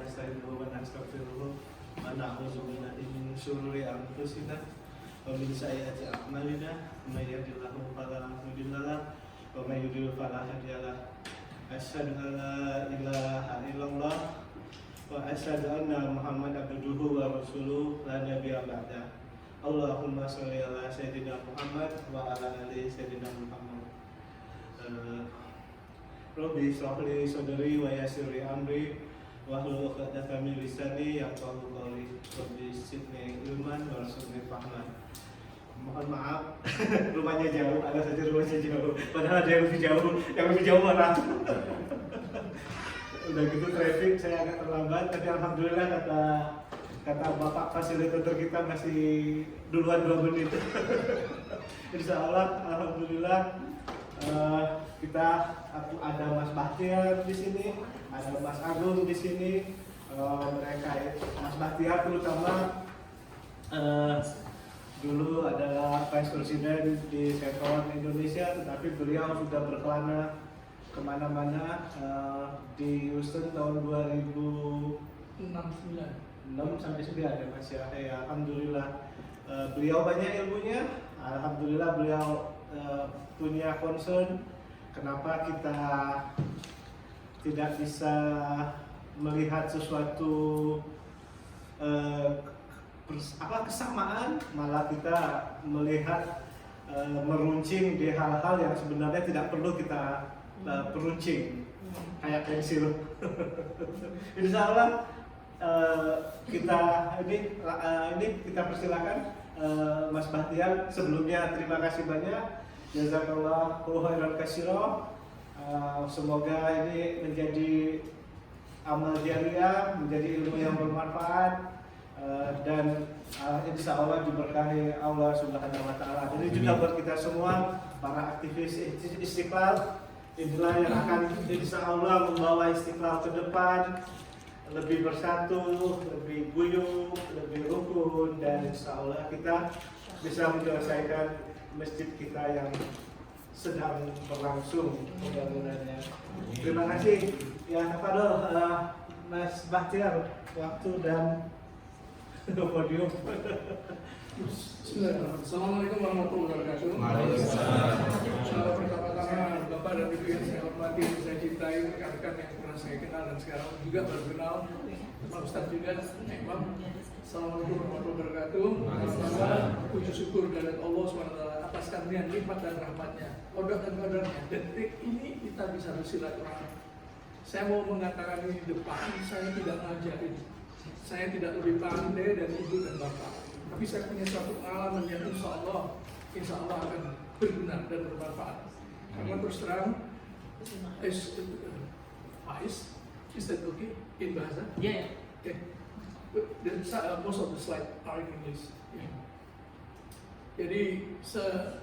ونستعينه ونستغفره ونعوذ بالله من شرور أنفسنا ومن سيئات أعمالنا من يهده الله فلا مضل له ومن يضلل فلا هادي له أشهد أن لا إله إلا الله وأشهد أن محمدا عبده ورسوله لا نبي بعده اللهم صل على سيدنا محمد وعلى آل سيدنا محمد Rabbi shrah li sadri wa yassir li amri wahlul 'uqdatam min lisani yafqahu qawli. Rabbi zidni ilman warzuqni fahman. Mohon maaf, rumahnya jauh, ada saja rumahnya jauh. Padahal ada yang lebih jauh mana? Udah gitu traffic saya agak terlambat, tapi alhamdulillah kata bapak fasilitator kita masih duluan 2 menit. Insya Allah, alhamdulillah kita ada Mas Bahtiar di sini, ada Mas Agung di sini. Mereka Mas Bahtiar terutama dulu adalah Vice President di Sektor Indonesia, tetapi beliau sudah berkelana kemana-mana di Houston tahun 2006 sampai 9 ya Mas ya. Alhamdulillah beliau banyak ilmunya. Alhamdulillah beliau punya concern kenapa kita tidak bisa melihat sesuatu kesamaan, malah kita melihat meruncing di hal-hal yang sebenarnya tidak perlu kita peruncing kayak pensil. Insya Allah kita ini kita persilakan Mas Bahtiar. Sebelumnya terima kasih banyak. Jazakallahu khairan katsira. Semoga ini menjadi amal jariah, menjadi ilmu yang bermanfaat dan insya Allah diberkahi Allah Subhanahu wa taala. Ini juga buat kita semua para aktivis Istiqlal. Inilah yang akan insya Allah membawa Istiqlal ke depan lebih bersatu, lebih guyup, lebih rukun, dan insya Allah kita bisa menyelesaikan masjid kita yang sedang berlangsung pembangunannya. Terima kasih. Ya, kepada Mas Bahtiar, waktu dan podium. Assalamualaikum warahmatullahi wabarakatuh. Pertama-tama Bapak dan Ibu yang saya hormati, saya cintai, rekan-rekan yang pernah saya kenal dan sekarang juga baru kenal, Pak Ustadz juga, Imam. Assalamualaikum warahmatullahi wabarakatuh. Puji syukur kehadirat Allah SWT atas karunia nikmat dan rahmatnya, qada dan qadarnya. Detik ini kita bisa bersilaturahmi. Saya mau mengatakan ini di depan, saya tidak ngajarin, saya tidak lebih pandai dari ibu dan bapak, tapi saya punya suatu pengalaman yang insya Allah akan berguna dan bermanfaat. Karena terus terang, is that okay in bahasa? Yeah. Okay. Most of the slide are in English. Yeah. Jadi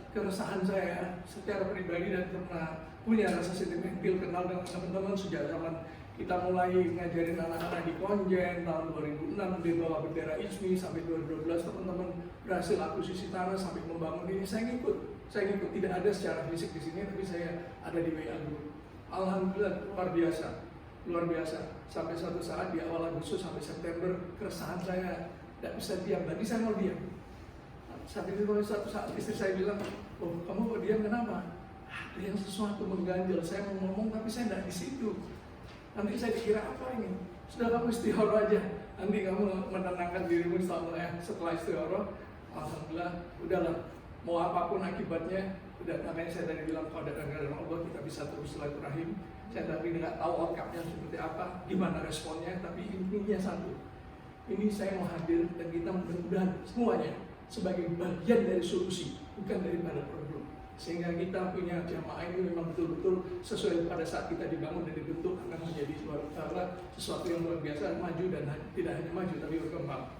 keresahan saya secara pribadi dan karena punya rasa sentimental kenal dengan teman-teman sejak zaman kita mulai ngajarin anak-anak di Konjen tahun 2006 di bawah bendera ISMI sampai 2012 teman-teman berhasil akuisisi tanah sampai membangun ini. Saya ngikut tidak ada secara fisik di sini, tapi saya ada di WA Group. Alhamdulillah luar biasa. Sampai suatu saat di awal Agustus sampai September keresahan saya tidak bisa diam. Tadi saya mau diam. Sampai suatu saat istri saya bilang, oh kamu kok diam kenapa? Ada yang sesuatu mengganjal. Saya mau ngomong tapi saya tidak di situ. Nanti saya dikira apa ini? Sudah kamu istikharah aja. Nanti kamu menenangkan dirimu setelah istikharah. Alhamdulillah, udahlah. Mau apapun akibatnya, udah. Makanya saya tadi bilang kalau ada Allah kita bisa terus silaturahim. Saya tapi tidak tahu outcome-nya seperti apa, gimana responnya, tapi intinya satu. Ini saya mau hadir dan kita mudah-mudahan semuanya sebagai bagian dari solusi, bukan daripada problem. Sehingga kita punya jamaah ini memang betul-betul sesuai pada saat kita dibangun dan dibentuk akan menjadi sesuatu yang luar biasa, maju dan tidak hanya maju tapi berkembang.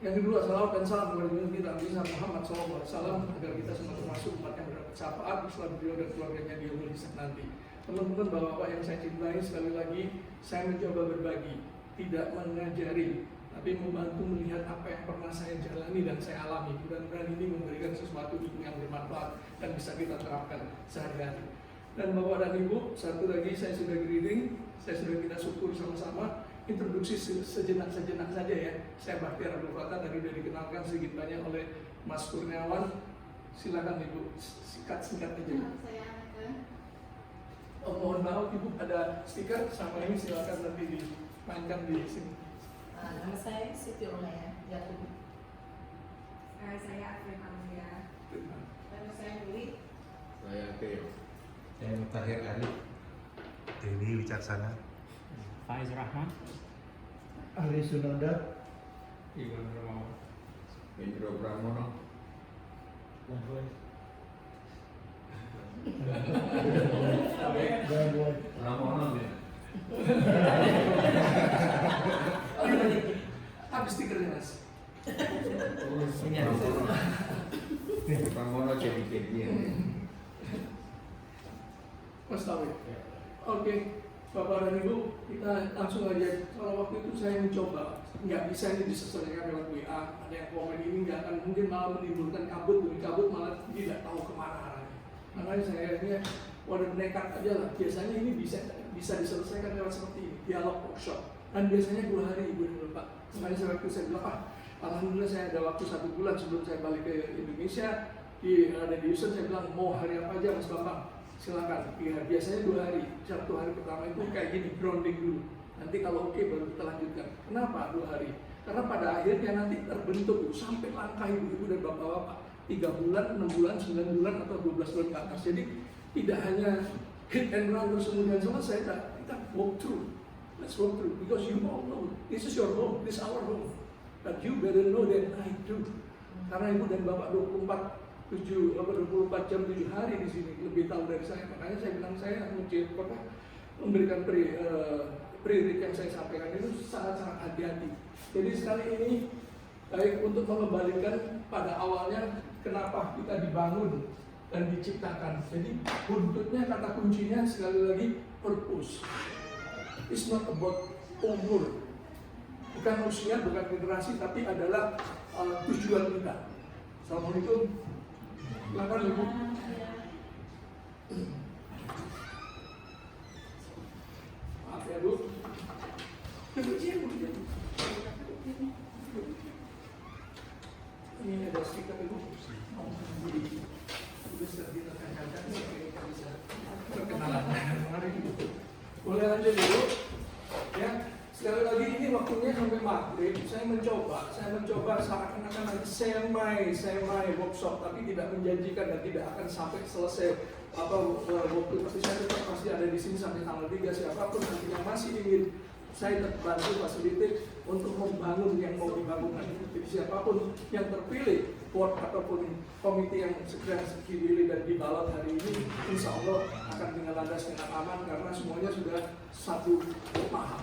Yang kedua, salawat dan salam kepada kita Nabi Muhammad SAW agar kita semua termasuk umat yang mendapat syafaat bersama beliau dan keluarganya di yaumul hisab nanti. Teman-teman, bapak-bapak yang saya cintai, sekali lagi saya mencoba berbagi, tidak mengajari, tapi membantu melihat apa yang pernah saya jalani dan saya alami. Mudah-mudahan ini memberikan sesuatu yang bermanfaat dan bisa kita terapkan sehari-hari. Dan bapak dan ibu, satu lagi saya sudah greeting, saya sudah kita syukur sama-sama introduksi sejenak saja ya. Saya Baktiar Abdul Fattah, tadi sudah dikenalkan sedikit banyak oleh Mas Kurniawan. Silakan Ibu, singkat aja. Saya Aneka. Oh, mohon maaf Ibu, ada stiker sama ini, silakan nanti dimainkan di sini. Nama saya Siti Olaya Jatuh. Saya Afrin Amelia. Nama saya Dwi. Saya Theo. Saya Mutahir Ali. Dewi Wicaksana. Faiz Rahman. Ali Sunanda. Iwan Romawan. Indro Pramono. Pramono ya. Habis stikernya Mas. Pramono jadi Mas Tawi. Oke, Bapak dan Ibu, kita langsung aja. Kalau waktu itu saya mencoba, nggak bisa ini diselesaikan lewat WA. Ada yang komen ini nggak akan mungkin malah menimbulkan kabut, demi kabut malah tidak tahu kemana arahnya. Makanya saya akhirnya waduh nekat aja lah. Biasanya ini bisa diselesaikan lewat seperti ini, dialog workshop. Dan biasanya 2 hari Ibu dan Bapak. Makanya saya bilang, alhamdulillah saya ada waktu 1 bulan sebelum saya balik ke Indonesia. Ada di Houston, saya bilang mau hari apa aja Mas Bambang. Silakan. Ya, biasanya 2 hari. 1 hari pertama itu kayak gini, grounding dulu. Nanti kalau oke baru kita lanjutkan. Kenapa 2 hari? Karena pada akhirnya nanti terbentuk sampai langkah ibu-ibu dan bapak-bapak 3 bulan, 6 bulan, 9 bulan atau 12 bulan ke atas. Jadi tidak hanya hit and run terus kemudian selesai, kita walk through. Let's walk through because you all know this is your home, this is our home. But you better know that I do. Karena ibu dan bapak 24 jam 7 hari di sini lebih tahu dari saya. Makanya saya bilang saya memberikan pre-read yang saya sampaikan itu sangat-sangat hati-hati. Jadi sekali ini baik untuk mengembalikan pada awalnya kenapa kita dibangun dan diciptakan. Jadi buntutnya kata kuncinya sekali lagi purpose. It's not about umur, bukan usia, bukan generasi, tapi adalah tujuan kita. Assalamualaikum. Silakan Ibu. Maaf ya Bu. Ini ada stiker Ibu. Boleh lanjut dulu. Ya, sekali lagi ini waktunya sampai maghrib. Saya mencoba seakan-akan ada semi workshop, tapi tidak menjanjikan dan tidak akan sampai selesai waktu. Tapi saya tetap pasti ada di sini sampai tanggal 3. Siapapun nanti yang masih ingin saya bantu fasilitasi untuk membangun yang mau dibangunkan. Jadi siapapun yang terpilih, board ataupun komite yang segera dipilih dan dibalot hari ini, insya Allah akan tinggal landas dengan aman karena semuanya sudah satu paham,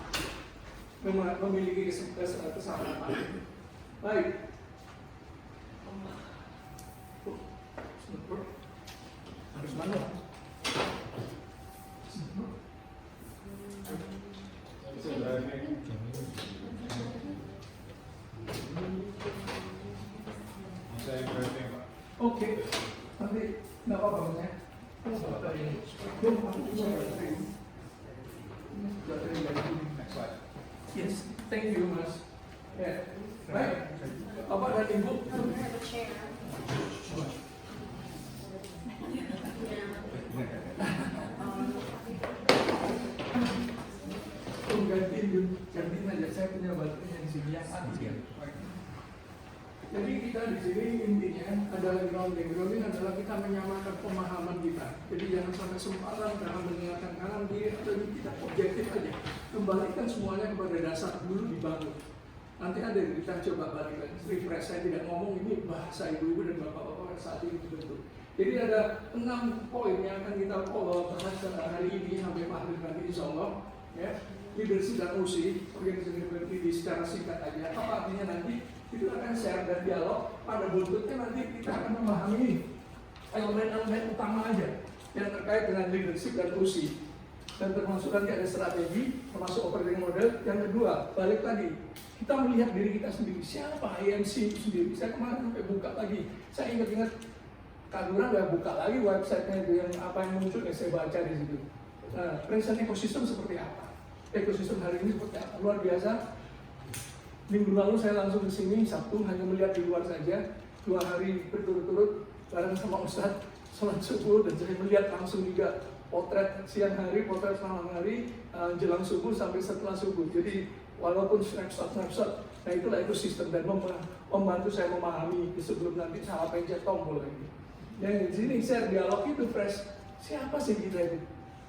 memiliki kesamaan. Baik. Harus mana? Oke, nanti nggak apa-apa ya. Yes, thank you Mas. Ya, baik. Bapak dan Ibu. Gantiin aja, saya punya baterainya di sini yang Jadi kita di sini intinya adalah grounding. Grounding adalah kita menyamakan pemahaman kita. Jadi jangan sampai sempalan, jangan mengingatkan kanan kiri, atau kita objektif aja. Kembalikan semuanya kepada dasar dulu dibangun. Nanti ada yang kita coba balikan, refresh. Saya tidak ngomong ini bahasa ibu-ibu dan bapak-bapak saat ini betul. Jadi ada 6 poin yang akan kita bahas hari ini sampai maghrib nanti insya Allah. Ya, leadership dan usi, organisasi berdiri secara singkat aja. Apa artinya nanti? Itu akan share dan dialog. Pada buntutnya nanti kita akan memahami elemen-elemen utama aja yang terkait dengan leadership dan usi. Dan termasuk nanti ada strategi, termasuk operating model. Yang kedua, balik tadi, kita melihat diri kita sendiri. Siapa IMC itu sendiri? Saya kemarin sampai buka lagi. Saya ingat-ingat Kak Duran udah buka lagi websitenya itu yang apa yang muncul, saya baca di situ. Present ekosistem seperti apa? ekosistem hari ini seperti apa. Luar biasa. Minggu lalu saya langsung ke sini, Sabtu hanya melihat di luar saja. 2 hari berturut-turut bareng sama Ustadz sholat subuh, dan saya melihat langsung juga potret siang hari, potret malam hari, jelang subuh sampai setelah subuh. Jadi walaupun snapshot, nah itulah ekosistem dan membantu saya memahami sebelum nanti salah pencet tombol lagi. Yang di sini share dialog itu fresh. Siapa sih kita itu?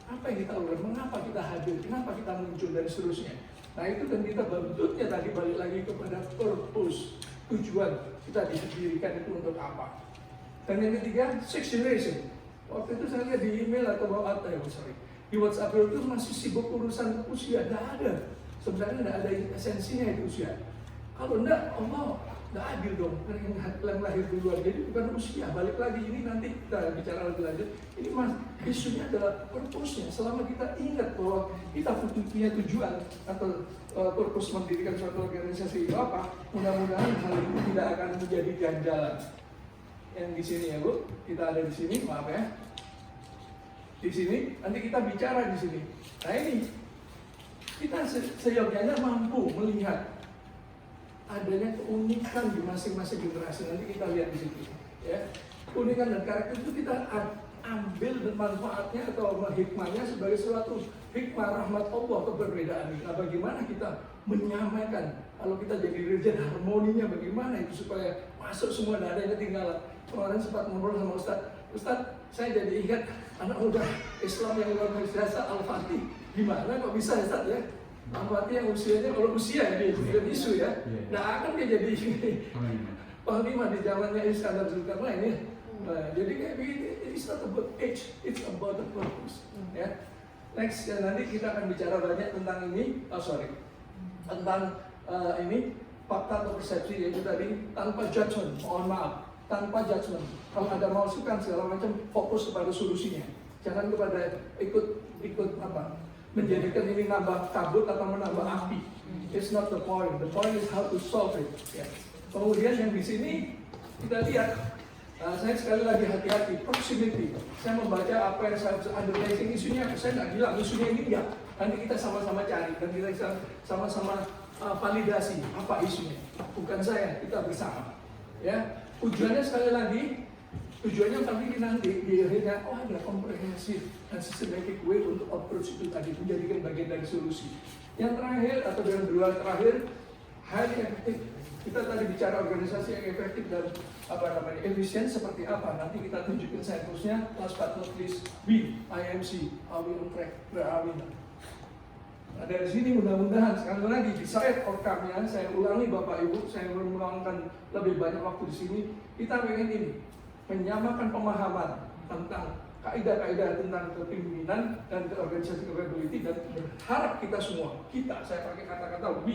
Apa yang kita lakukan? Mengapa kita hadir? Kenapa kita muncul dan seterusnya? Nah itu kan kita bentuknya tadi balik lagi kepada purpose, tujuan kita didirikan itu untuk apa. Dan yang ketiga, sixth generation. Waktu itu saya lihat di email atau di WhatsApp itu masih sibuk urusan usia. Tidak ada. Sebenarnya tidak ada esensinya itu usia. Kalau tidak, Allah tidak adil dong. Yang lahir duluan. Jadi bukan usia. Balik lagi ini nanti kita bicara lebih lanjut. Ini isunya adalah purpose-nya. Selama kita ingat bahwa kita punya tujuan atau purpose mendirikan suatu organisasi itu apa, mudah-mudahan hal ini tidak akan menjadi ganjalan. Yang di sini ya Bu, kita ada di sini, maaf ya. Di sini, nanti kita bicara di sini. Nah ini, kita seyogyanya mampu melihat adanya keunikan di masing-masing generasi. Nanti kita lihat di situ, ya. Keunikan dan karakter itu kita ambil dan manfaatnya atau hikmahnya sebagai suatu hikmah rahmat Allah keberbedaan ini. Nah, bagaimana kita menyamakan? Kalau kita jadi reject harmoninya bagaimana itu supaya masuk semua, tidak ada yang ketinggalan. Kemarin sempat ngobrol sama Ustadz, saya jadi ingat anak muda Islam yang luar biasa Al-Fatih. Gimana kok bisa Ustadz ya? Al-Fatih yang usianya, kalau usia ya dia bukan isu ya. Nah akan dia jadi panglima di zamannya Iskandar Zulkarnain ya. Nah, jadi kayak begini, it's not about age, it's about the purpose. Ya. Next, ya, nanti kita akan bicara banyak tentang ini, tentang ini fakta atau persepsi, yaitu tadi tanpa judgment, mohon maaf, tanpa judgment. Kalau ada masukan segala macam, fokus kepada solusinya. Jangan kepada ikut apa, menjadikan ini nambah kabut atau menambah api. It's not the point. The point is how to solve it. Ya. Kemudian yang di sini kita lihat. Saya sekali lagi hati-hati, proximity. Saya membaca apa yang saya understanding isunya, saya nggak bilang isunya ini ya. Nanti kita sama-sama cari dan kita sama-sama validasi apa isunya. Bukan saya, kita bersama. Ya, tujuannya sekali lagi, tujuannya nanti di akhirnya ada komprehensif dan systematic way untuk approach itu tadi, menjadikan bagian dari solusi. Yang terakhir atau yang dua terakhir, highly efektif. Kita tadi bicara organisasi yang efektif dan efisien seperti apa. Nanti kita tunjukin sampelsnya. Last but not least, IMC, are we on track? Where are we now? Nah, dari sini mudah-mudahan sekali lagi di side outcome-nya, saya ulangi Bapak Ibu, saya meluangkan lebih banyak waktu di sini. Kita pengen ini, menyamakan pemahaman tentang kaidah-kaidah tentang kepemimpinan dan organisasi capability, dan berharap kita semua, saya pakai kata-kata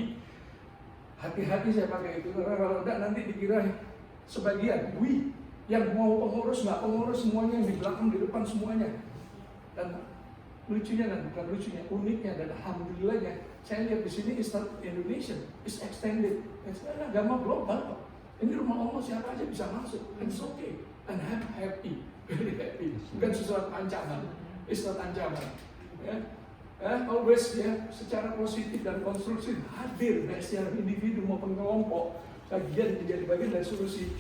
hati-hati saya pakai itu, karena kalau tidak nanti dikira sebagian yang mau pengurus nggak pengurus semuanya, yang di belakang di depan semuanya. Dan lucunya kan, bukan lucunya, uniknya dan alhamdulillahnya saya lihat di sini is not Indonesian, is extended. Agama global kok. Ini rumah Allah siapa aja bisa masuk, and it's okay, and happy, very happy. Bukan sesuatu ancaman, it's not ancaman. Ya. Always ya, secara positif dan konstruktif hadir baik secara individu maupun kelompok, menjadi bagian dari solusi.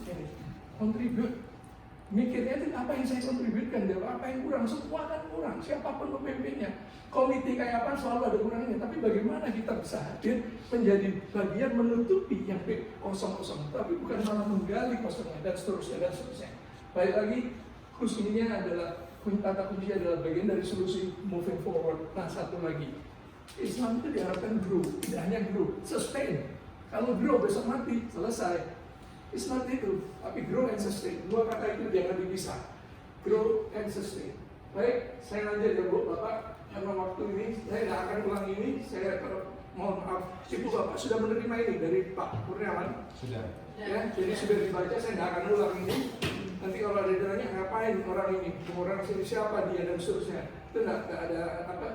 Ini contribute, mikirnya itu apa yang saya kontribusikan, apa yang kurang, semua kan kurang, siapapun pemimpinnya. Komite kayak apa selalu ada kurangnya, tapi bagaimana kita bisa hadir menjadi bagian menutupi yang kosong-kosong, tapi bukan malah menggali kosongnya dan seterusnya. Baik lagi, kuncinya adalah kata kunci adalah bagian dari solusi moving forward. Nah, satu lagi, Islam itu diharapkan grow, tidak hanya grow, sustain. Kalau grow besok mati, selesai. Islam itu, tapi grow and sustain. Dua kata itu jangan dipisah. Grow and sustain. Baik, saya lanjut ya Bu, Bapak. Karena waktu ini, saya tidak akan ulang ini. Saya mohon maaf, Ibu Bapak sudah menerima ini dari Pak Kurniawan. Sudah. Ya, jadi sudah dibaca, saya tidak akan ulang ini. Nanti kalau ada ditanya ngapain orang ini, orang sini siapa dia dan seterusnya, itu tidak ada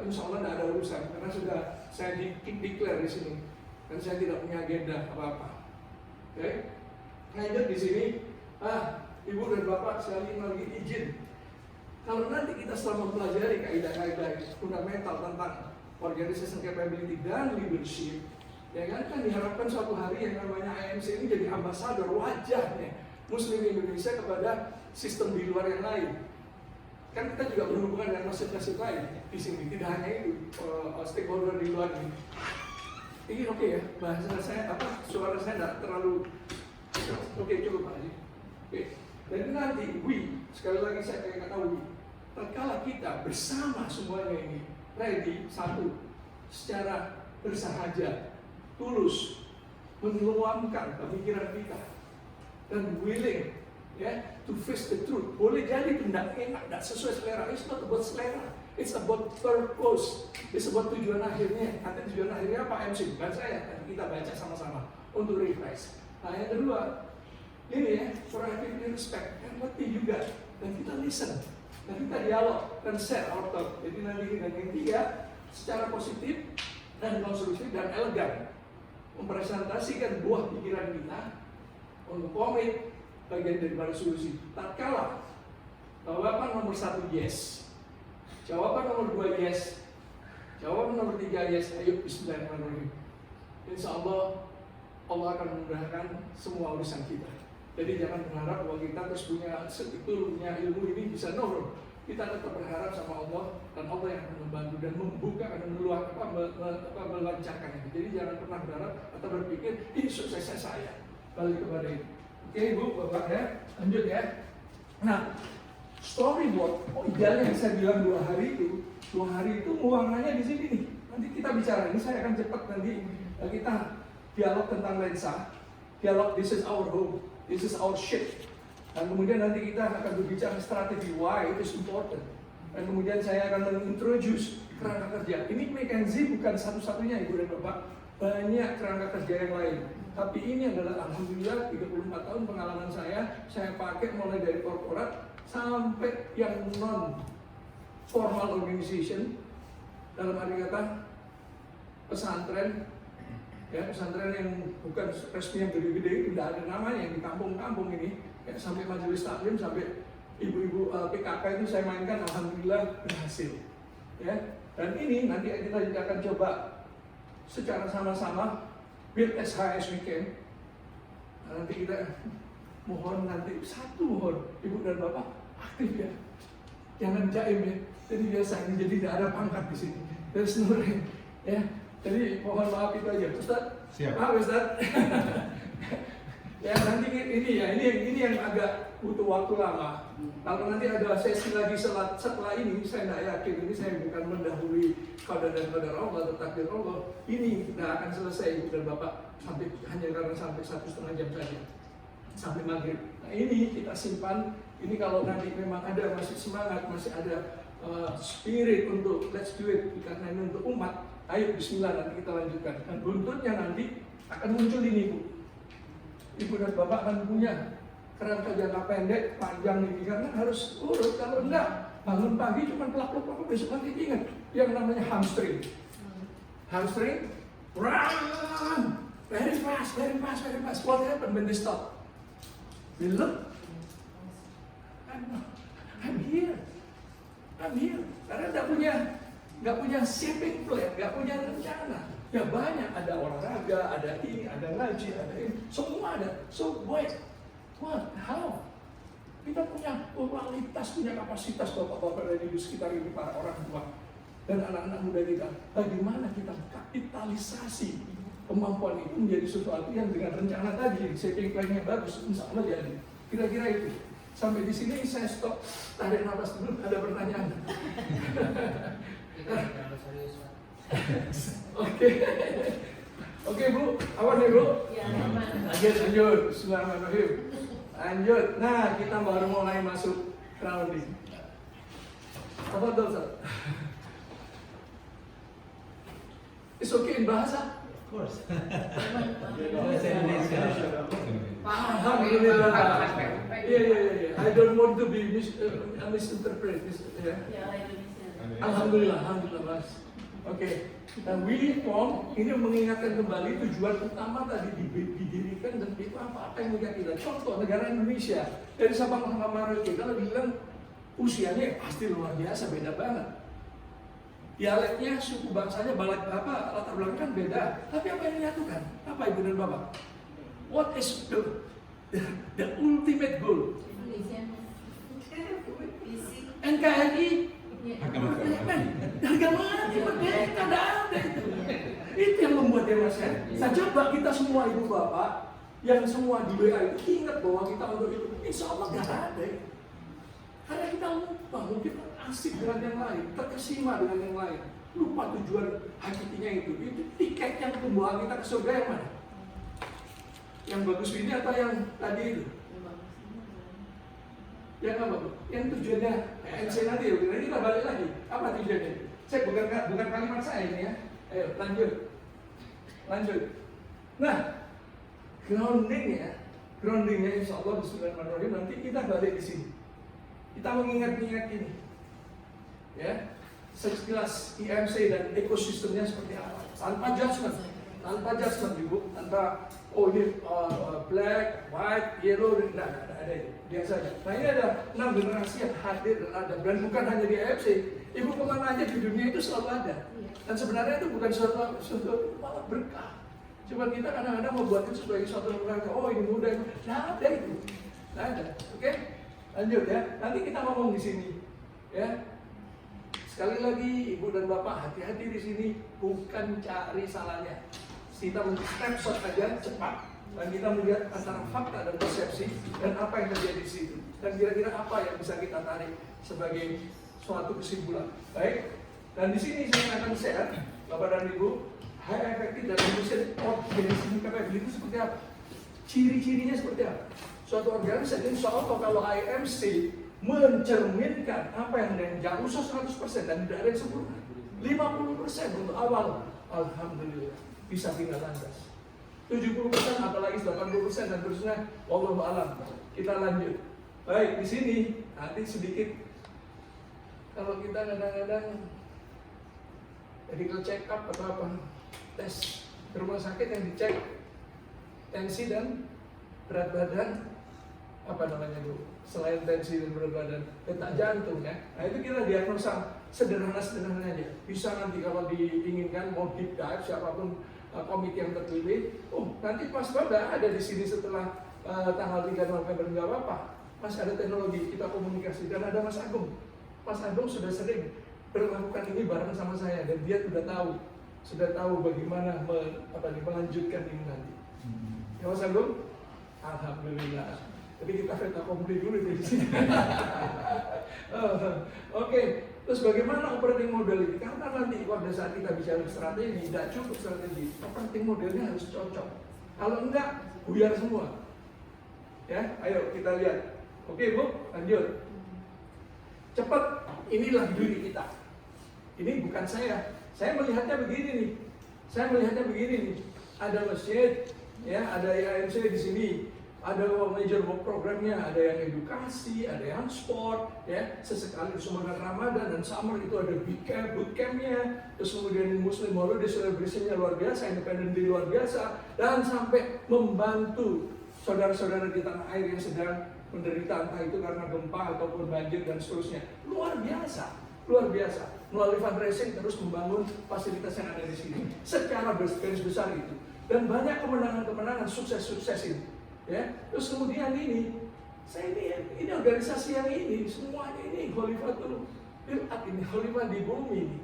insya Allah tidak ada urusan, karena sudah saya declare di sini dan saya tidak punya agenda apa-apa. Oke, lanjut di sini. Ibu dan Bapak sekali lagi izin, kalau nanti kita selama mempelajari kaidah-kaidah fundamental tentang organization capability dan leadership, ya kan diharapkan suatu hari yang namanya IMC ini jadi ambasador wajahnya Muslim Indonesia kepada sistem di luar yang lain. Kan kita juga berhubungan dengan masjid-masjid lain di sini, tidak hanya itu stakeholder di luar ini. Ini oke ya, bahasa saya suara saya tidak terlalu oke, cukup Pak Haji. Oke. Dan nanti sekali lagi saya ingin ketahui, tatkala kita bersama semuanya ini ready, satu, secara bersahaja, tulus, meluangkan pemikiran kita, dan willing ya to face the truth. Boleh jadi tidak enak, tidak sesuai selera. It's not about selera, it's about purpose. It's about tujuan akhirnya. Nanti tujuan akhirnya apa MC? Bukan saya. Nanti kita baca sama-sama untuk refresh. Nah yang kedua, ini ya proactively respect, empathy juga, dan kita listen, dan kita dialog dan share our thought. Jadi nanti dan yang tiga, secara positif dan konstruktif dan elegan mempresentasikan buah pikiran kita untuk komit bagian daripada solusi. Tatkala jawaban nomor 1 yes, jawaban nomor 2 yes, jawaban nomor 3 yes, ayo bismillahirrahmanirrahim. Insya Allah akan memudahkan semua urusan kita. Jadi jangan berharap bahwa kita terus punya ilmu ini bisa no. Kita tetap berharap sama Allah, dan Allah yang akan membantu dan membuka dan melancarkan itu. Jadi jangan pernah berharap atau berpikir ini suksesnya saya. Balik kepada itu. Oke Ibu, Bapak ya, lanjut ya. Nah, storyboard, idealnya yang saya bilang 2 hari itu muangannya di sini nih. Nanti kita bicara, ini saya akan cepat nanti kita dialog tentang lensa, dialog this is our home, this is our ship. Dan kemudian nanti kita akan berbicara strategi why it is important. Dan kemudian saya akan mengintroduce kerangka kerja. Ini McKinsey bukan satu-satunya Ibu dan Bapak, banyak kerangka kerja yang lain. Tapi ini adalah alhamdulillah 34 tahun pengalaman saya pakai mulai dari korporat sampai yang non formal organization, dalam arti kata pesantren, ya pesantren yang bukan resmi yang gede-gede, tidak ada namanya yang di kampung-kampung ini, ya, sampai majelis taklim, sampai ibu-ibu PKK itu saya mainkan, alhamdulillah berhasil. Ya, dan ini nanti kita juga akan coba secara sama-sama build as high as we can. Nah, nanti kita mohon mohon Ibu dan Bapak aktif ya, jangan jaim ya. Jadi biasa ini jadi tidak ada pangkat di sini. There's no rank ya. Jadi mohon maaf itu aja, Ustaz. Siap. Maaf Ustaz. Ya nanti ini yang agak butuh waktu lama. Kalau nanti ada sesi lagi setelah ini, saya tidak yakin, ini saya bukan mendahului qadar dan qadar Allah atau takdir Allah. Ini tidak akan selesai Ibu dan Bapak hanya karena sampai 1,5 jam saja, sampai maghrib. Nah ini kita simpan. Ini kalau nanti memang ada masih semangat, masih ada spirit untuk let's do it karena ini untuk umat. Ayo Bismillah nanti kita lanjutkan. Dan buntutnya nanti akan muncul ini Bu. Ibu dan Bapak akan punya kerangka jangka pendek, panjang ini karena harus urut. Kalau enggak, bangun pagi cuma pelak-pelak besok nanti ingat yang namanya hamstring. Hamstring, run, very fast. What happened when they stop? They look, I'm here. Karena nggak punya shaping plan, nggak punya rencana. Ya banyak, ada olahraga, ada ini, ada ngaji, ada ini, semua ada. So what? How? Kita punya kualitas, punya kapasitas bapak-bapak dari di sekitar ini, para orang tua dan anak-anak muda kita. Bagaimana kita kapitalisasi kemampuan itu menjadi sesuatu yang dengan rencana tadi, shaping plan yang bagus, insya Allah jadi. Kira-kira itu. Sampai di sini saya stop, tarik nafas dulu. Ada pertanyaan? Oke Bu, awan ya Bu? Ya, aman. Lanjut, bismillahirrahmanirrahim. Lanjut, nah kita baru mulai masuk grounding. Apa tuh Ustaz? It's okay in bahasa? Of course. Bahasa Indonesia. Alhamdulillah. Iya. I don't want to be misinterpreted. Ya. Alhamdulillah Mas. Oke. Nah, Willy Wong ini mengingatkan kembali tujuan utama tadi didirikan dan itu apa yang kita. Contoh negara Indonesia dari Sabang sampai Merauke kalau bilang usianya pasti luar biasa, beda banget. dialeknya, suku bangsanya, latar belakang kan beda. Tapi apa yang menyatukan? Apa Ibu dan Bapak? What is the ultimate goal? NKRI harga mati merdeka, tidak ada itu. Itu yang membuat dia mas. Saya coba kita semua ibu bapak yang semua di WA itu ingat bahwa kita untuk itu, insya Allah nggak ada. Karena kita lupa, mungkin asik dengan yang lain, terkesima dengan yang lain, lupa tujuan hakikatnya itu. Itu tiket yang membawa kita ke surga yang mana? Yang bagus ini atau yang tadi itu? Yang apa? Yang tujuannya ANC nanti ya, nanti kita balik lagi. Apa tujuannya? Saya bukan kalimat saya ini ya. Ayo lanjut. Nah, groundingnya insya Allah bismillahirrahmanirrahim, nanti kita balik di sini. Kita mengingat ini, ya, sekilas IMC dan ekosistemnya seperti apa, tanpa judgment, ibu, tanpa ini black, white, yellow, tidak ada itu, biasanya. Nah ini ada 6 generasi yang hadir dan ada, dan bukan hanya di IMC, ibu kemana aja di dunia itu selalu ada. Dan sebenarnya itu bukan suatu malah berkah. Cuma kita kadang-kadang membuat itu sebagai suatu berkah. Oh ini mudah, tidak ada itu, tidak ada. Oke? Lanjut ya, nanti kita ngomong di sini, ya. Sekali lagi, ibu dan bapak hati-hati di sini, bukan cari salahnya. Kita men-snapshot aja cepat, dan kita melihat antara fakta dan persepsi dan apa yang terjadi di situ, dan kira-kira apa yang bisa kita tarik sebagai suatu kesimpulan. Baik, dan di sini saya akan share, bapak dan ibu, high effective dan efficient organization capability seperti apa? Ciri-cirinya seperti apa? Suatu organisasi insya Allah kalau IMC mencerminkan apa yang nggak usah 100% dan tidak ada yang sempurna, 50% untuk awal, alhamdulillah bisa tinggal landas. 70% apalagi 80% dan terusnya, wallahu a'lam. Kita lanjut. Baik, di sini nanti sedikit kalau kita kadang-kadang medical check up atau apa, tes ke rumah sakit yang dicek tensi dan berat badan, apa namanya bu, selain tensi dan berat badan, detak jantung ya. Nah itu kita diagnosa sederhana aja. Bisa nanti kalau diinginkan mau deep dive siapapun komite yang terpilih, nanti pas pada ada di sini setelah tanggal 3 November nggak apa-apa. Mas ada teknologi, kita komunikasi, dan ada Mas Agung. Mas Agung sudah sering melakukan ini bareng sama saya dan dia sudah tahu bagaimana melanjutkan ini nanti. Ya Mas Agung, alhamdulillah. Jadi kita veta komplit dulu di sini. Oke, terus bagaimana operating model ini? Karena nanti pada saat kita bicara strategi, tidak cukup strategi, operating modelnya harus cocok. Kalau enggak, buyar semua. Ya, ayo kita lihat. Oke bu, lanjut. Cepat, inilah diri kita. Ini bukan saya melihatnya begini nih. Ada masjid, ya, ada IMC di sini. Ada major work programnya, ada yang edukasi, ada yang sport, ya. Sesekali semangat Ramadan dan summer itu ada bootcampnya, terus kemudian Muslim Holiday celebration-nya luar biasa, Independent Day luar biasa, dan sampai membantu saudara-saudara di tanah air yang sedang menderita entah itu karena gempa ataupun banjir dan seterusnya. Luar biasa. Melalui fundraising terus membangun fasilitas yang ada di sini secara garis besar itu, dan banyak kemenangan sukses ini. Ya, terus kemudian ini organisasi yang ini semuanya ini Khalifatul Bilat, ini Khalifah di bumi ini.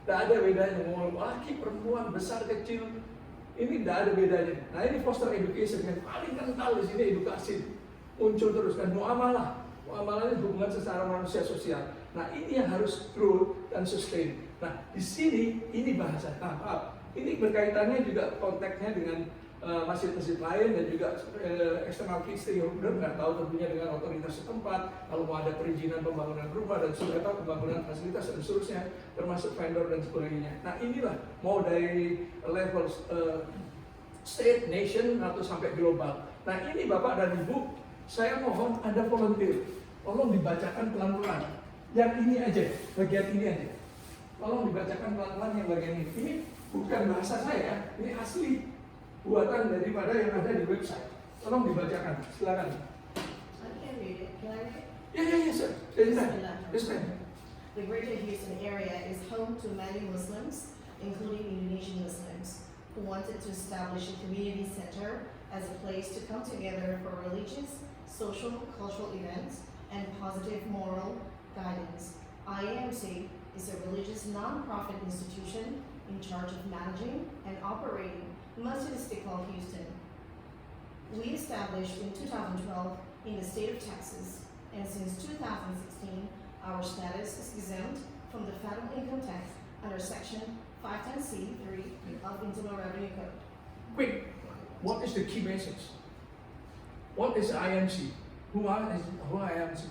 Tidak ada bedanya mau laki, perempuan, besar, kecil, ini tidak ada bedanya. Nah ini foster education yang paling kental di sini, edukasi muncul terus, dan muamalahnya hubungan secara manusia sosial. Nah ini yang harus grow dan sustain. Nah di sini ini bahasa ini berkaitannya juga konteksnya dengan masjid-masjid lain dan juga external key stakeholder, nggak tahu tentunya dengan otoritas setempat, kalau mau ada perizinan pembangunan rumah dan sudah tahu pembangunan fasilitas dan seterusnya, termasuk vendor dan sebagainya. Nah inilah mau dari level state, nation atau sampai global. Nah ini Bapak dan Ibu, saya mohon Anda volunteer, tolong dibacakan pelan-pelan. Yang ini aja, bagian ini aja. Tolong dibacakan pelan-pelan yang bagian ini. Ini bukan bahasa saya, ini asli buatan daripada yang ada di website. Tolong dibacakan, silakan. Oke, Ya, sir. Yes, The Greater Houston area is home to many Muslims, including Indonesian Muslims, who wanted to establish a community center as a place to come together for religious, social, cultural events, and positive moral guidance. IAMC is a religious non-profit institution in charge of managing and operating Masjid Istiqlal Houston. We established in 2012 in the state of Texas, and since 2016, our status is exempt from the federal income tax under Section 510C3 of Internal Revenue Code. Quick, what is the key message? What is IMC? Who IMC?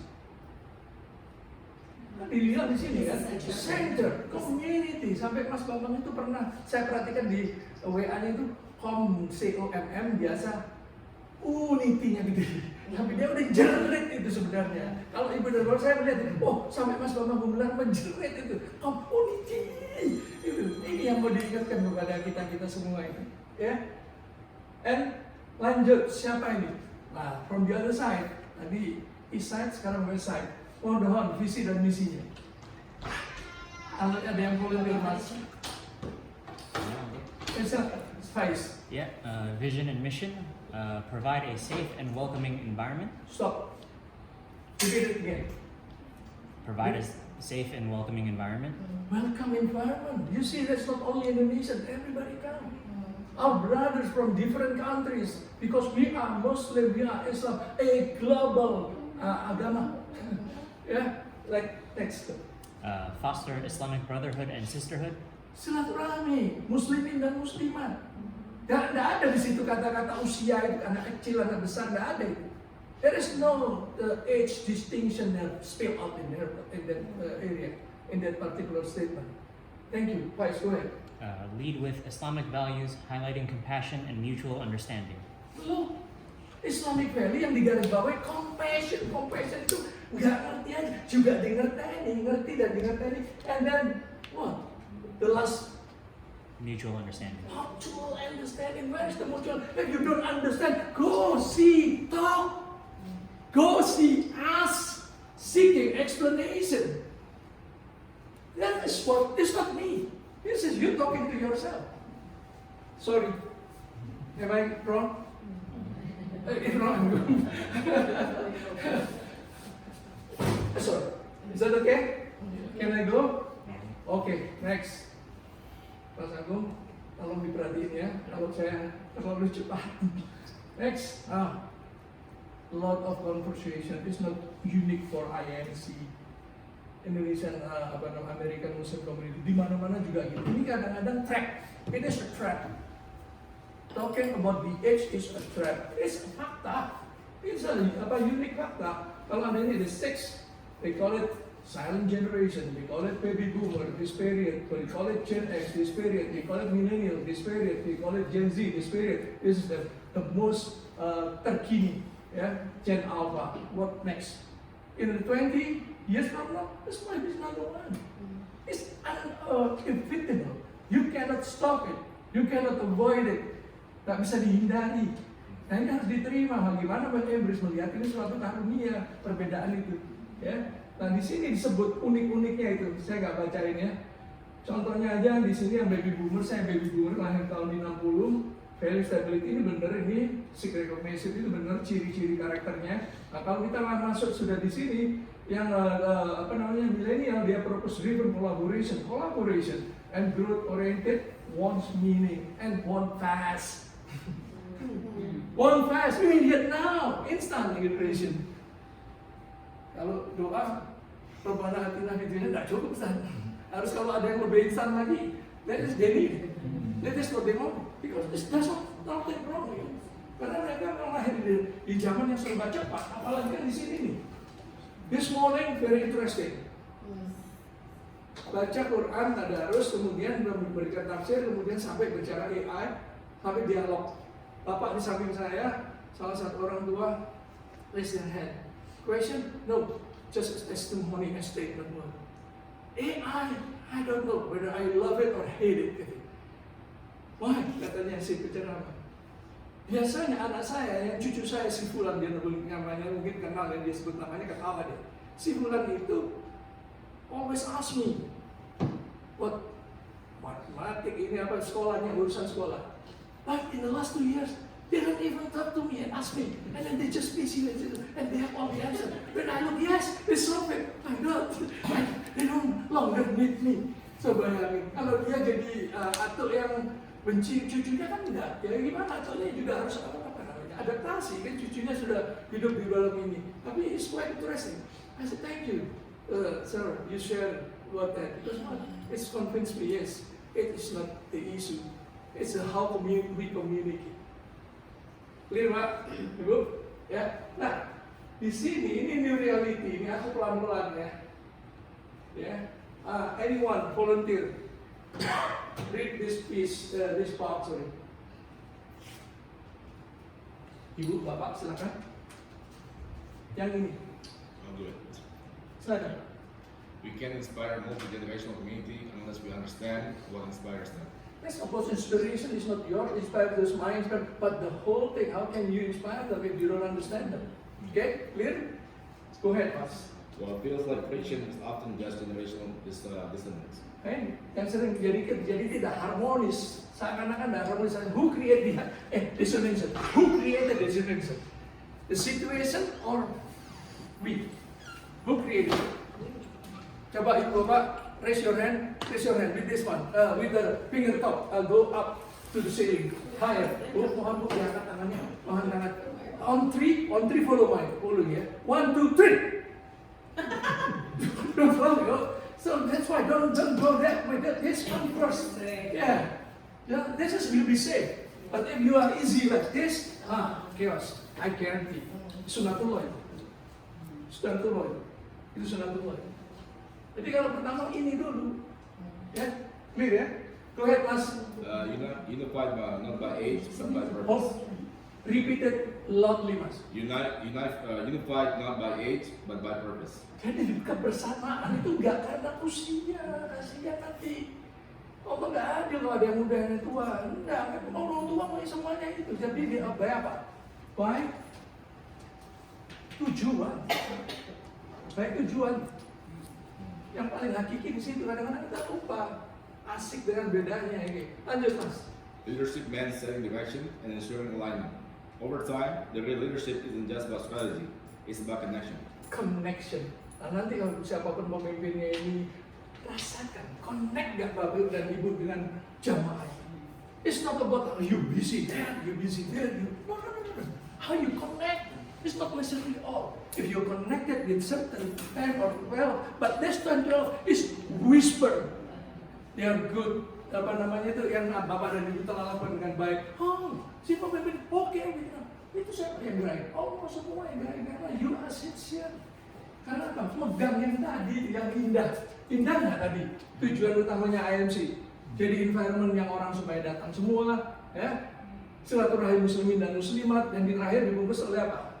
Dilihat di sini kan, center, community. Sampai Mas Bambang itu pernah saya perhatikan di WA-nya itu COMM biasa unity-nya gitu. Tapi dia udah jerit itu sebenarnya. Kalau ibu dan bapak saya melihat, oh sampai Mas Bambang Gumelar menjerit itu, community. Itu ini yang mau diingatkan kepada kita semua ini, ya. And lanjut siapa ini? Nah, from the other side, tadi east side, sekarang west side. Mohon visi dan misinya. Ada yang volunteer Mas? Vice. Yeah, vision and mission, provide a safe and welcoming environment. Stop. Repeat it again. Provide a safe and welcoming environment. Welcome environment. You see, that's not only Indonesian. Everybody come. Our brothers from different countries, because we are Muslim, we are Islam, a global agama. Yeah, like next. Foster Islamic brotherhood and sisterhood. Silaturahmi, muslimin dan muslimat. Tidak ada di situ kata-kata usia itu, anak kecil, anak besar, tidak ada itu. There is no age distinction that spell out in that area, in that particular statement. Thank you. Vice, go ahead. Lead with Islamic values, highlighting compassion and mutual understanding. Look, Islamic value yang digarisbawahi compassion itu nggak ngerti aja, juga ngerti dan dingerteni. And then what? The last Mutual understanding. mutual understanding. Where is the mutual? If you don't understand, go see, talk, go see, ask, seeking explanation. That is what. It's not me. This is you talking to yourself. Sorry, am I wrong? If wrong, I'm good. Sorry. Is that okay? Can I go? Okay, next. Mas Agung, tolong diperhatiin ya, kalau saya terlalu cepat. Next. A lot of conversation is not unique for IMC. Indonesian, American Muslim community, di mana-mana juga gitu. Ini kadang-kadang trap. It is a trap. Talking about the age is a trap. It's a fakta. It's a unique fakta. Kalau ada ini the six, they call it silent generation. They call it baby boomer this period. They call it Gen X this period. They call it millennial this period. They call it Gen Z this period. This is the most terkini, yeah, Gen Alpha. What next? In 20 years from now, this might be another one. It's inevitable. You cannot stop it. You cannot avoid it. Tak bisa dihindari. Nah ini harus diterima. Bagaimana Bang Emrys melihat ini suatu karunia perbedaan itu, ya. Nah di sini disebut unik-uniknya itu. Saya nggak bacain ya. Contohnya aja di sini yang baby boomer, saya baby boomer lahir tahun di 60. Value stability ini benar, ini secret recognition itu benar ciri-ciri karakternya. Nah kalau kita masuk sudah di sini yang milenial, dia purpose driven collaboration and growth oriented, wants meaning and want fast. Want fast, immediate now, instant integration. Kalau doa Rabbana atina fid dunya tidak cukup, Ustaz. Harus kalau ada yang lebih instan lagi, that is they need. That is what they want. Because there's nothing wrong. Karena mereka memang lahir di zaman yang serba cepat, apalagi kan di sini nih. This morning very interesting. Baca Quran, tadarus, kemudian memberikan tafsir, kemudian sampai bicara AI, sampai dialog. Bapak di samping saya, salah satu orang tua, raise their hand. Question? No, just a testimony, a statement. AI, I don't know whether I love it or hate it. Why? Katanya si penceramah. Biasanya anak saya, yang cucu saya si Fulan, dia namanya mungkin kenal dan dia sebut namanya, ketawa dia. Si Fulan itu always ask me, what matematik ini apa sekolahnya, urusan sekolah. But in the last 2 years, they don't even talk to me and ask me, and then they just busy and they have all the answers. When I look, yes, it's perfect. My God, they don't longer need me. So bayangin, kalau dia jadi atuk yang benci cucunya kan enggak, ya gimana atuknya juga harus apa namanya adaptasi kan, cucunya sudah hidup di dalam ini. Tapi it's quite interesting. I said thank you, sir, you share about that because what? It's convinced me, yes, it is not the issue. It's how we communicate. Clear, Pak? Ibu? Ya. Nah, di sini ini new reality. Ini aku pelan-pelan ya. Ya. Anyone volunteer? Read this piece, this part, sorry. Ibu, Bapak, silakan. Yang ini, I'll do it. silakan. We can inspire a multi-generational community unless we understand what inspires them. Yes, of course, inspiration is not yours, inspire those minds, but the whole thing, how can you inspire them if you don't understand them? Okay, clear? Go ahead, Mas. Well, it feels like friction is often just generational dissonance. Yang sering jadi tidak harmonis, seakan-akan tidak harmonis. Who created dissonance? Who created dissonance? The situation or we? Who created it? Coba ibu bapak raise your hand with this one, with the finger top, go up to the ceiling, higher. Mohon bu diangkat tangannya, mohon tangan. On three follow ya. 1, 2, 3. Don't follow. So that's why don't go that way. This come first. Yeah. This is will be safe. But if you are easy like this, chaos. I guarantee. Sunatullah itu. Sunatullah. Itu sunatullah. Jadi kalau pertama ini dulu, ya, clear ya? Go ahead, Mas. Unified not by age, but by purpose. Oh, repeated loudly, Mas. Unified not by age, but by purpose. Jadi kebersamaan itu enggak karena usia, kasihan nanti. Allah nggak adil kalau ada yang muda yang tua. Enggak, orang tua mau semuanya itu. Jadi dia by apa? By tujuan. Baik tujuan. Yang paling hakiki di situ kadang-kadang kita lupa. Asik dengan bedanya ini. Lanjut, Mas. Leadership means setting direction and ensuring alignment. Over time, the real leadership isn't just about strategy; it's about connection. Connection. Nah, nanti kalau siapapun pemimpinnya ini rasakan connect gak Bapak dan Ibu dengan jamaah. It's not about you busy there, you busy there. No. How you connect? It's not necessarily all. If you're connected with certain 10 or 12, but this 10, 12 is whisper. They are good. Apa namanya itu yang Bapak dan Ibu telah lakukan dengan baik. Oh, si pemimpin oke gitu. Itu siapa yang gerai? Oh, semua yang gerai karena you are sincere. Karena apa? Megang yang tadi, yang indah. Indah nggak tadi? Tujuan utamanya IMC. Jadi environment yang orang supaya datang semua, ya. Silaturahim muslimin dan muslimat, dan di terakhir dibungkus oleh apa?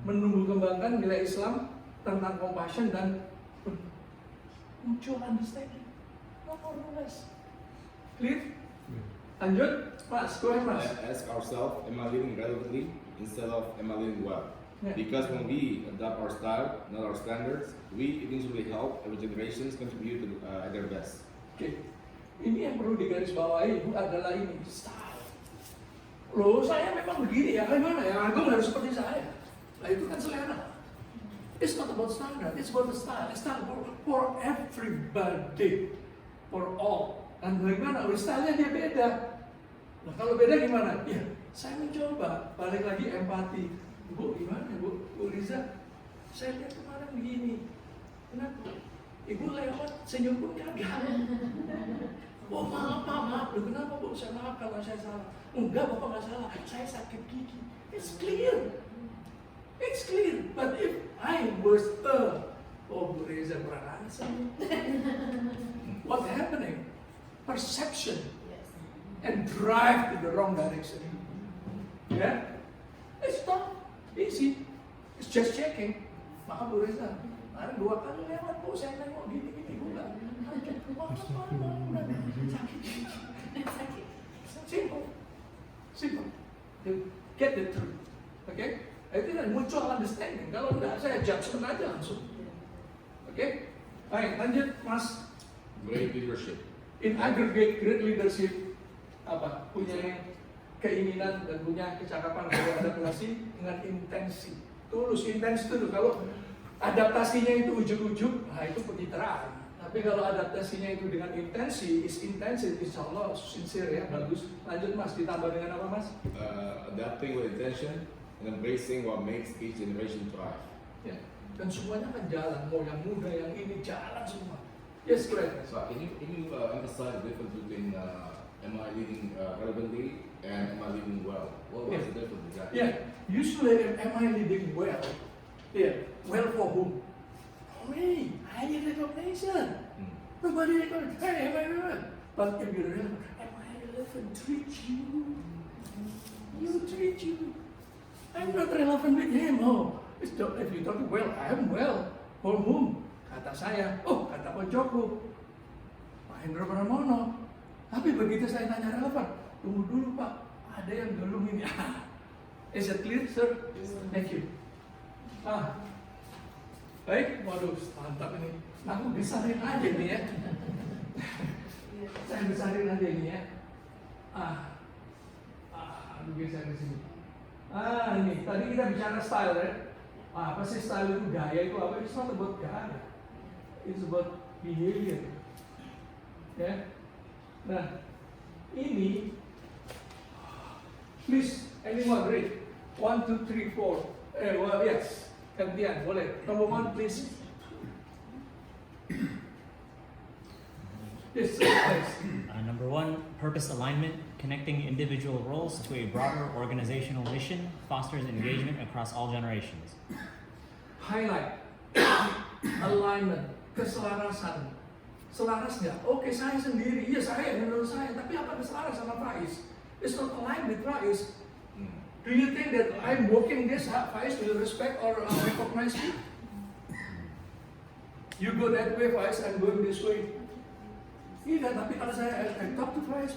Menumbuh kembangkan nilai Islam tentang compassion dan mutual understanding. No more less. Clear? Lanjut, Mas. Go ahead, Mas. Ask ourselves, am I living relevantly instead of am I living well? Yeah. Because when we adopt our style, not our standards, we eventually help every generations contribute at their best. Oke. Ini yang perlu digarisbawahi adalah ini style. Loh, saya memang begini ya, gimana ya? Agung harus seperti saya. Nah, itu kan selera. It's not about standard, it's about the style. It's style for everybody, for all. Dan bagaimana? Stylenya dia beda. Nah, kalau beda gimana? Ya, saya mencoba balik lagi empati. Bu, gimana Bu Riza? Saya lihat kemarin begini. Kenapa? Ibu lewat senyum pun gagal. Oh maaf. Loh, kenapa Bu? Saya maaf kalau saya salah. Enggak, Bapak nggak salah. Saya sakit gigi. It's clear. It's clear. But if I was Bu Riza kurang asam. What happening? Perception and drive to the wrong direction. Yeah? It's not easy. It's just checking. Maaf Bu Riza. Ada 2 kali lewat Bu, saya nengok gini-gini Bu nggak. Sakit. Simple. Get the truth. Okay? Itu kan mutual understanding. Kalau enggak, saya judgment aja langsung. Okay? Baik, lanjut Mas. Great leadership. In aggregate, great leadership apa? Punya keinginan dan punya kecakapan beradaptasi dengan intensi. Tulus, intens itu kalau adaptasinya itu ujuk-ujuk, nah itu pencitraan. Tapi kalau adaptasinya itu dengan intensi, is intensive, insya Allah sincere ya, bagus. Lanjut Mas, ditambah dengan apa Mas? Adapting with intention and embracing what makes each generation thrive. Ya. Dan semuanya kan jalan, mau yang muda, yang ini jalan semua. Yes, correct. So can you emphasize the difference between am I leading relevantly and am I leading well? What was the difference exactly? Yeah, usually am I leading well? Yeah, well for whom? For me, I need recognition. Nobody recognize. Hey, am I relevant? But if you're relevant, am I relevant? Treat you. You treat you. I'm not relevant with him. Oh, if you talk well, I'm well. For whom? Kata saya, oh kata pojokku, Pak Hendro Pramono. Tapi begitu saya tanya relevan, tunggu dulu Pak, ada yang belum ini. Is it clear, sir? Thank you. Baik, waduh, mantap ini. Aku besarin aja nih ya. Saya besarin aja ini ya. Aduh, geser di sini. Ini tadi kita bicara style ya. Apa sih style itu, gaya itu apa? It's not about gaya. It's about behavior. Ya. Nah, ini please anyone read 1, 2, 3, 4. Well, yes, gantian boleh. Number 1 please. Yes, please. Number 1, purpose alignment, connecting individual roles to a broader organizational mission, fosters engagement across all generations. Highlight, alignment, keselarasan. Selaras nggak? Oke, saya sendiri, iya saya, menurut saya, tapi apa keselaras sama Faiz? It's not aligned with Faiz. Do you think that I'm walking this, Faiz will respect or recognize me? You go that way, Faiz, I'm going this way. Iya, tapi kalau saya I talk to Faiz,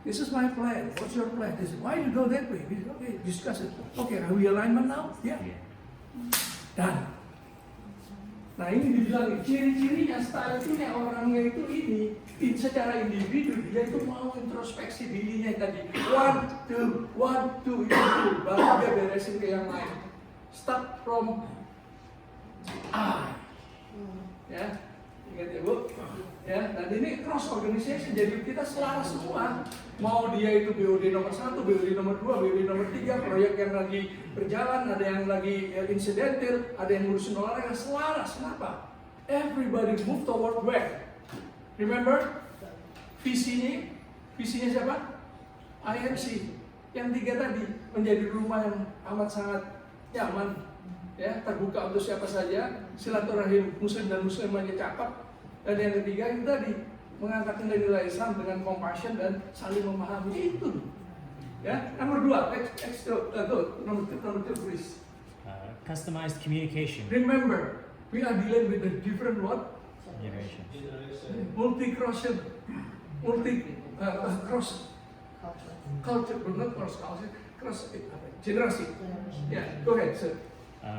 this is my plan, what's your plan? This is, why you go that way? Okay, discuss it. Okay, are we alignment now? Yeah. Dan nah ini dibilang ciri-cirinya style itu orangnya itu ini secara individu dia itu mau introspeksi dirinya tadi 1, 2, 1, 2 itu baru dia beresin ke yang lain. Start from I. Ya, ingat ya Bu? Ya, dan ini cross organization jadi kita selaras semua. Mau dia itu BOD nomor 1, BOD nomor 2, BOD nomor 3, proyek yang lagi berjalan, ada yang lagi incidental, ada yang ngurusin olahraga, selaras. Kenapa? Everybody move toward where? Remember? Visinya siapa? IMC. Yang 3 tadi, menjadi rumah yang amat sangat nyaman, ya, terbuka untuk siapa saja, silaturahim muslim dan muslimahnya cakep. Dan yang ketiga itu tadi, mengangkat nilai-nilai Islam dengan compassion dan saling memahami itu. Ya, nomor 2, number 2 please. Customized communication. Remember, we are dealing with a different what? Generations. Cross culture, not cross culture, cross generasi. Yeah, go ahead, sir.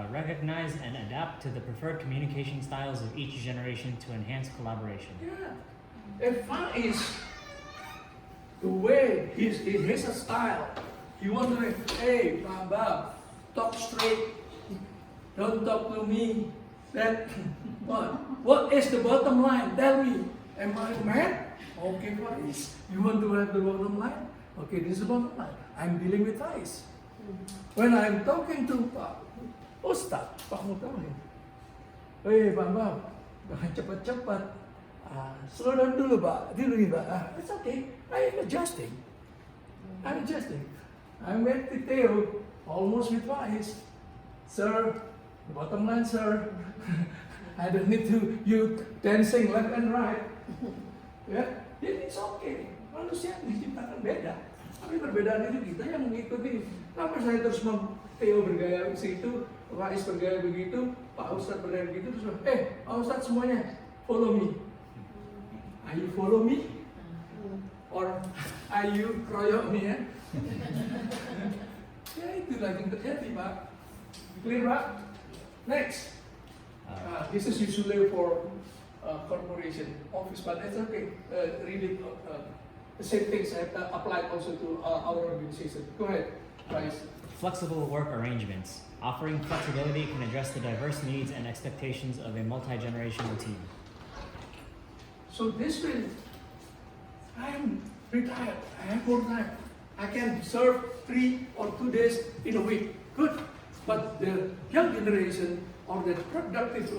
Recognize and adapt to the preferred communication styles of each generation to enhance collaboration. Yeah. If Faiz, the way he has a style, he want to say, hey, Baba, talk straight, don't talk to me. That what is the bottom line? Tell me, am I mad? Okay, Faiz, you want to have the bottom line? Okay, this is the bottom line. I'm dealing with Faiz. When I'm talking to Ustaz, Pak Mutawin, hey, Baba, jangan cepat-cepat. Slow down dulu Pak, it's okay, I'm adjusting. I went to Theo, almost with Faiz. Sir, the bottom line sir, I don't need to you dancing left and right. Ya, jadi it's okay. Manusia diciptakan beda. Tapi perbedaan itu kita yang mengikuti. Kenapa saya terus Theo bergaya situ, Faiz bergaya begitu, Pak Ustadz bergaya begitu, terus Pak Ustadz semuanya follow me. Are you follow me? Or are you kroyok me ya? Ya itu lagi yang terjadi Pak. Clear Pak? Next. This is usually for corporation office, but it's okay. Really, the same things apply also to our organization. Go ahead, guys. Flexible work arrangements. Offering flexibility can address the diverse needs and expectations of a multi-generational team. So this way, I'm retired. I have more time. I can serve 3 or 2 days in a week. Good. But the young generation or the productive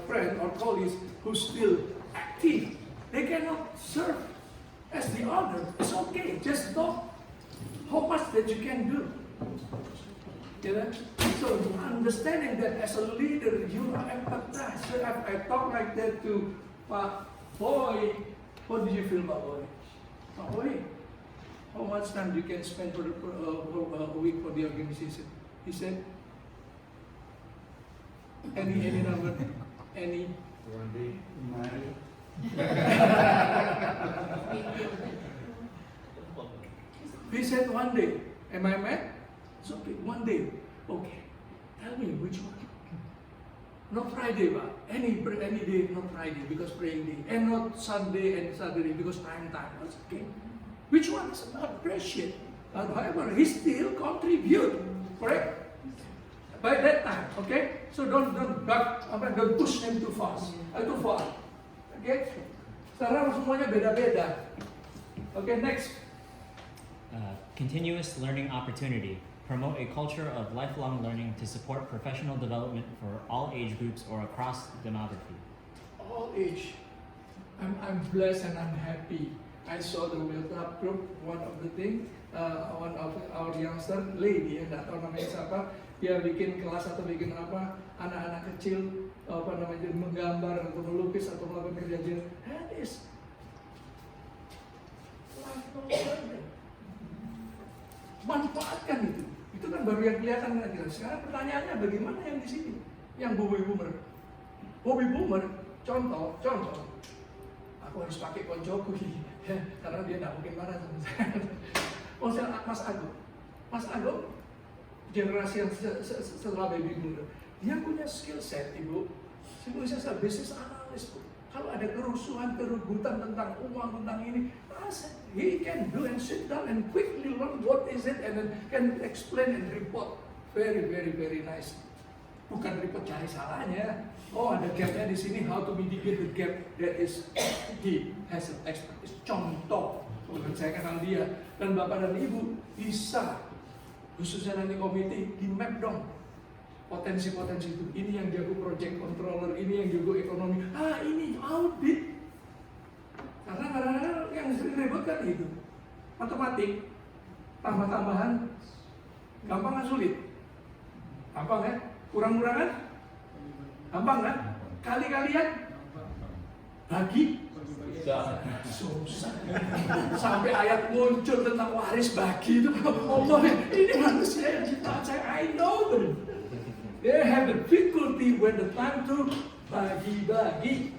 friend or colleagues who's still active, they cannot serve as the other. It's okay. Just talk how much that you can do. You know? So understanding that as a leader, you are empathized. So I talk like that to Pak Boy. What do you feel about Boy? Pak Boy, how much time you can spend for a week for the organization? He said, any number, any. One day, He said 1 day. Am I mad? It's okay. 1 day. Okay. Tell me which one. Not Friday, but any day, not Friday because praying day, and not Sunday and Saturday because prime time. That's okay. Which one is not appreciate? However, he still contribute, correct? By that time, okay? So don't push them too fast, too far, okay? Sekarang semuanya beda-beda. Okay, next. Continuous learning opportunity. Promote a culture of lifelong learning to support professional development for all age groups or across demography. All age. I'm blessed and I'm happy. I saw the Will Club group, one of the thing, one of our youngster, lady, nggak tahu namanya siapa, dia bikin kelas atau bikin apa, anak-anak kecil, apa namanya, menggambar atau melukis atau melakukan kerja-kerja. That is lifelong learning. Manfaatkan itu. Itu kan baru yang kelihatan kan jelas. Sekarang pertanyaannya bagaimana yang di sini? Yang Bobby Boomer. Bobby Boomer, contoh. Aku harus pakai koncoku karena dia nggak mungkin marah sama saya. Mas Agung. Mas Agung, generasi yang setelah Baby Boomer, dia punya skill set, Ibu. Saya bisnis analis, Bu. Kalau ada kerusuhan, kerubutan tentang uang, tentang ini, he can do and sit down and quickly learn what is it and then can explain and report very, very, very nice. Bukan report cari salahnya. Oh, ada gapnya di sini, how to mitigate the gap. That is, he has an expertise. Contoh, kalau saya kenal dia dan Bapak dan Ibu bisa, khususnya nanti komite di map dong potensi-potensi itu. Ini yang jago project controller, ini yang jago ekonomi. Ini audit. Karena kadang-kadang yang sering ribet kan itu. Matematik, tambah-tambahan, gampang kan sulit? Gampang kan? Kurang-kurangan? Gampang kan? Kali-kalian? Bagi? Susah. Sampai ayat muncul tentang waris bagi itu. Allah, ini manusia yang ciptaan saya. I know them. They have difficulty when the time to bagi-bagi.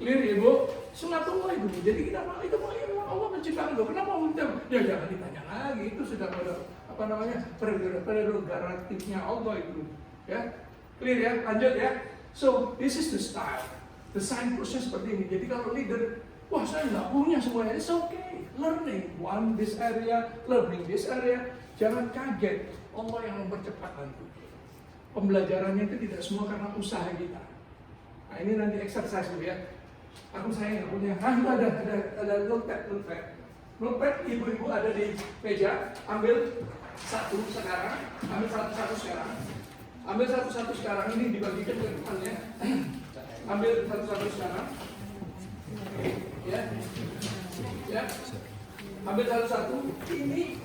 Clear ya, Bu? Sunatullah itu. Jadi kenapa itu memang Allah menciptakan itu? Kenapa Allah ya jangan ditanya lagi, itu sudah pada apa namanya prerogatifnya Allah itu. Ya, clear ya, lanjut ya. So this is the style, design proses seperti ini. Jadi kalau leader, wah saya nggak punya semuanya, it's okay. Learning this area, learning this area. Jangan kaget, Allah yang mempercepat nanti. Pembelajarannya itu tidak semua karena usaha kita. Nah ini nanti exercise dulu ya. Aku saya nggak punya. Itu ada notepad. Ibu-ibu ada di meja. Ambil satu sekarang. Ambil satu sekarang. Ambil satu sekarang, ini dibagikan ke depannya. Ambil satu sekarang. Ya. Ya. Ambil satu. Ini.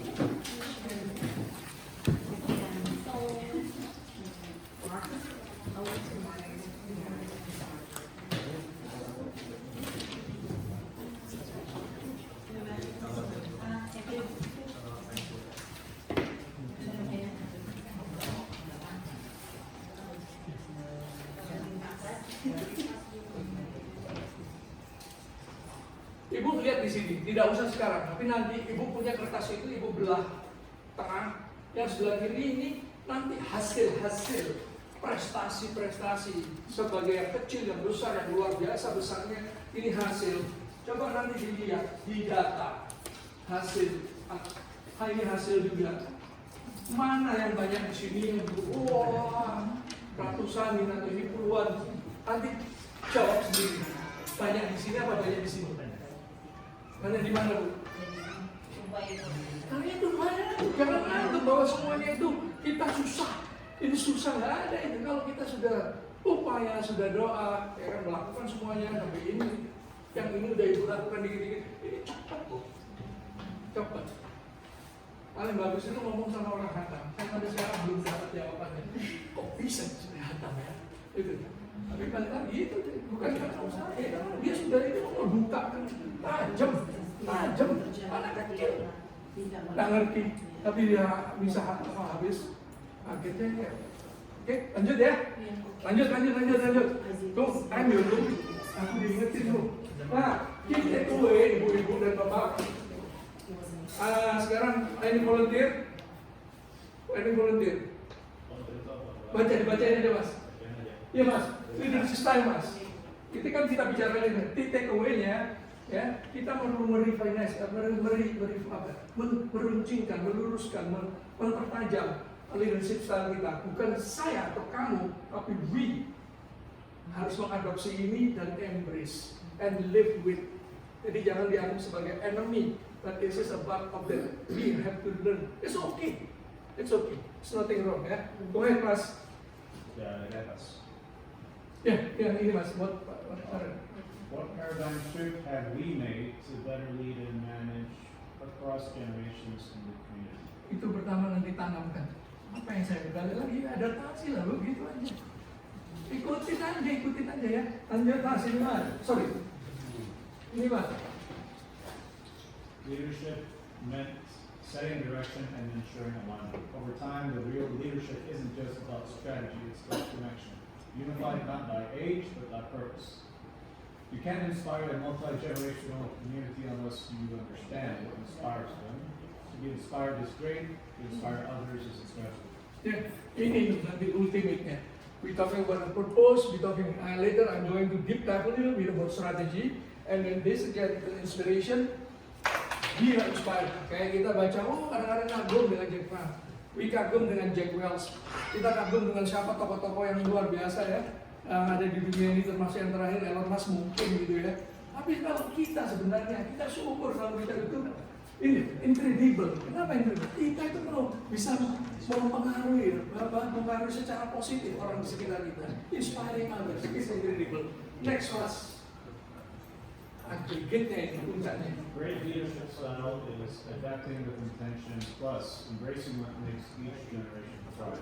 Ibu lihat di sini, tidak usah sekarang, tapi nanti ibu punya kertas itu, ibu belah tengah, yang sebelah kiri ini nanti hasil prestasi-prestasi sebagai yang kecil, yang besar, yang luar biasa besarnya, ini hasil. Coba nanti dilihat di data hasil. Ini hasil juga. Mana yang banyak di sini yang wah ratusan atau ini puluhan. Nanti jawab sendiri. Banyak di sini apa banyak di sini? Banyak di mana, Bu? Nah itu banyak. Jangan anggap bahwa semuanya itu kita susah. Ini susah, nggak ada itu. Kalau kita sudah upaya, sudah doa, ya kan melakukan semuanya sampai ini, yang ini udah ibu lakukan dikit-dikit, ini cepat kok, cepat. Paling bagus itu ngomong sama orang Hatam. Saya sampai sekarang belum dapat jawabannya. Kok bisa sebenarnya Hatam ya? Itu. Tapi balik lagi itu bukan karena usaha. Dia sudah itu mau buka kan tajam, anak kecil. Nggak ngerti, tapi dia bisa habis. Akhirnya ya. Oke, lanjut ya. Lanjut. Tuh, ambil tuh. Aku diingetin tuh. Nah, kita ibu-ibu dan bapak. Sekarang ini volunteer. Dibacain aja mas. Iya mas, leadership style mas. Kita kan kita bicara ini, take away-nya ya, kita perlu meruncingkan, meluruskan, mempertajam leadership style kita. Bukan saya atau kamu, tapi we harus mengadopsi ini dan embrace and live with. Jadi jangan dianggap sebagai enemy, but this is a part of the we have to learn. It's okay, it's nothing wrong ya. Go ahead mas. Ya, ini mas. What paradigm shift have we made to better lead and manage across generations in the community? Itu pertama nanti tanamkan. Apa yang saya balik lagi adaptasi lah, begitu aja. Ikutin aja ya. Adaptasi mas. Sorry. Ini mas. Leadership meant setting direction and ensuring alignment. Over time, the real leadership isn't just about strategy; it's about connection. Unified not by age, but by purpose. You can't inspire a multi-generational community unless you understand what inspires them. To be inspired is great, to inspire others is especially. Yeah, ini nanti ultimate-nya. We talking about the purpose, we talking later I'm going to deep dive a little bit about strategy, and then this again the inspiration, dia inspired. Kayak kita baca, kadang-kadang kagum dengan Jack Ma. We kagum dengan Jack Welch. Kita kagum dengan siapa tokoh-tokoh yang luar biasa ya. Ada di dunia ini termasuk yang terakhir Elon Musk mungkin gitu ya. Tapi kalau kita sebenarnya kita syukur kalau kita itu ini incredible. Kenapa incredible? Kita itu bisa mempengaruhi secara positif orang di sekitar kita. Inspiring others, it's incredible. Next class. Aggregate-nya itu puncaknya. Great leadership style is adapting with intention plus embracing what makes each generation thrive.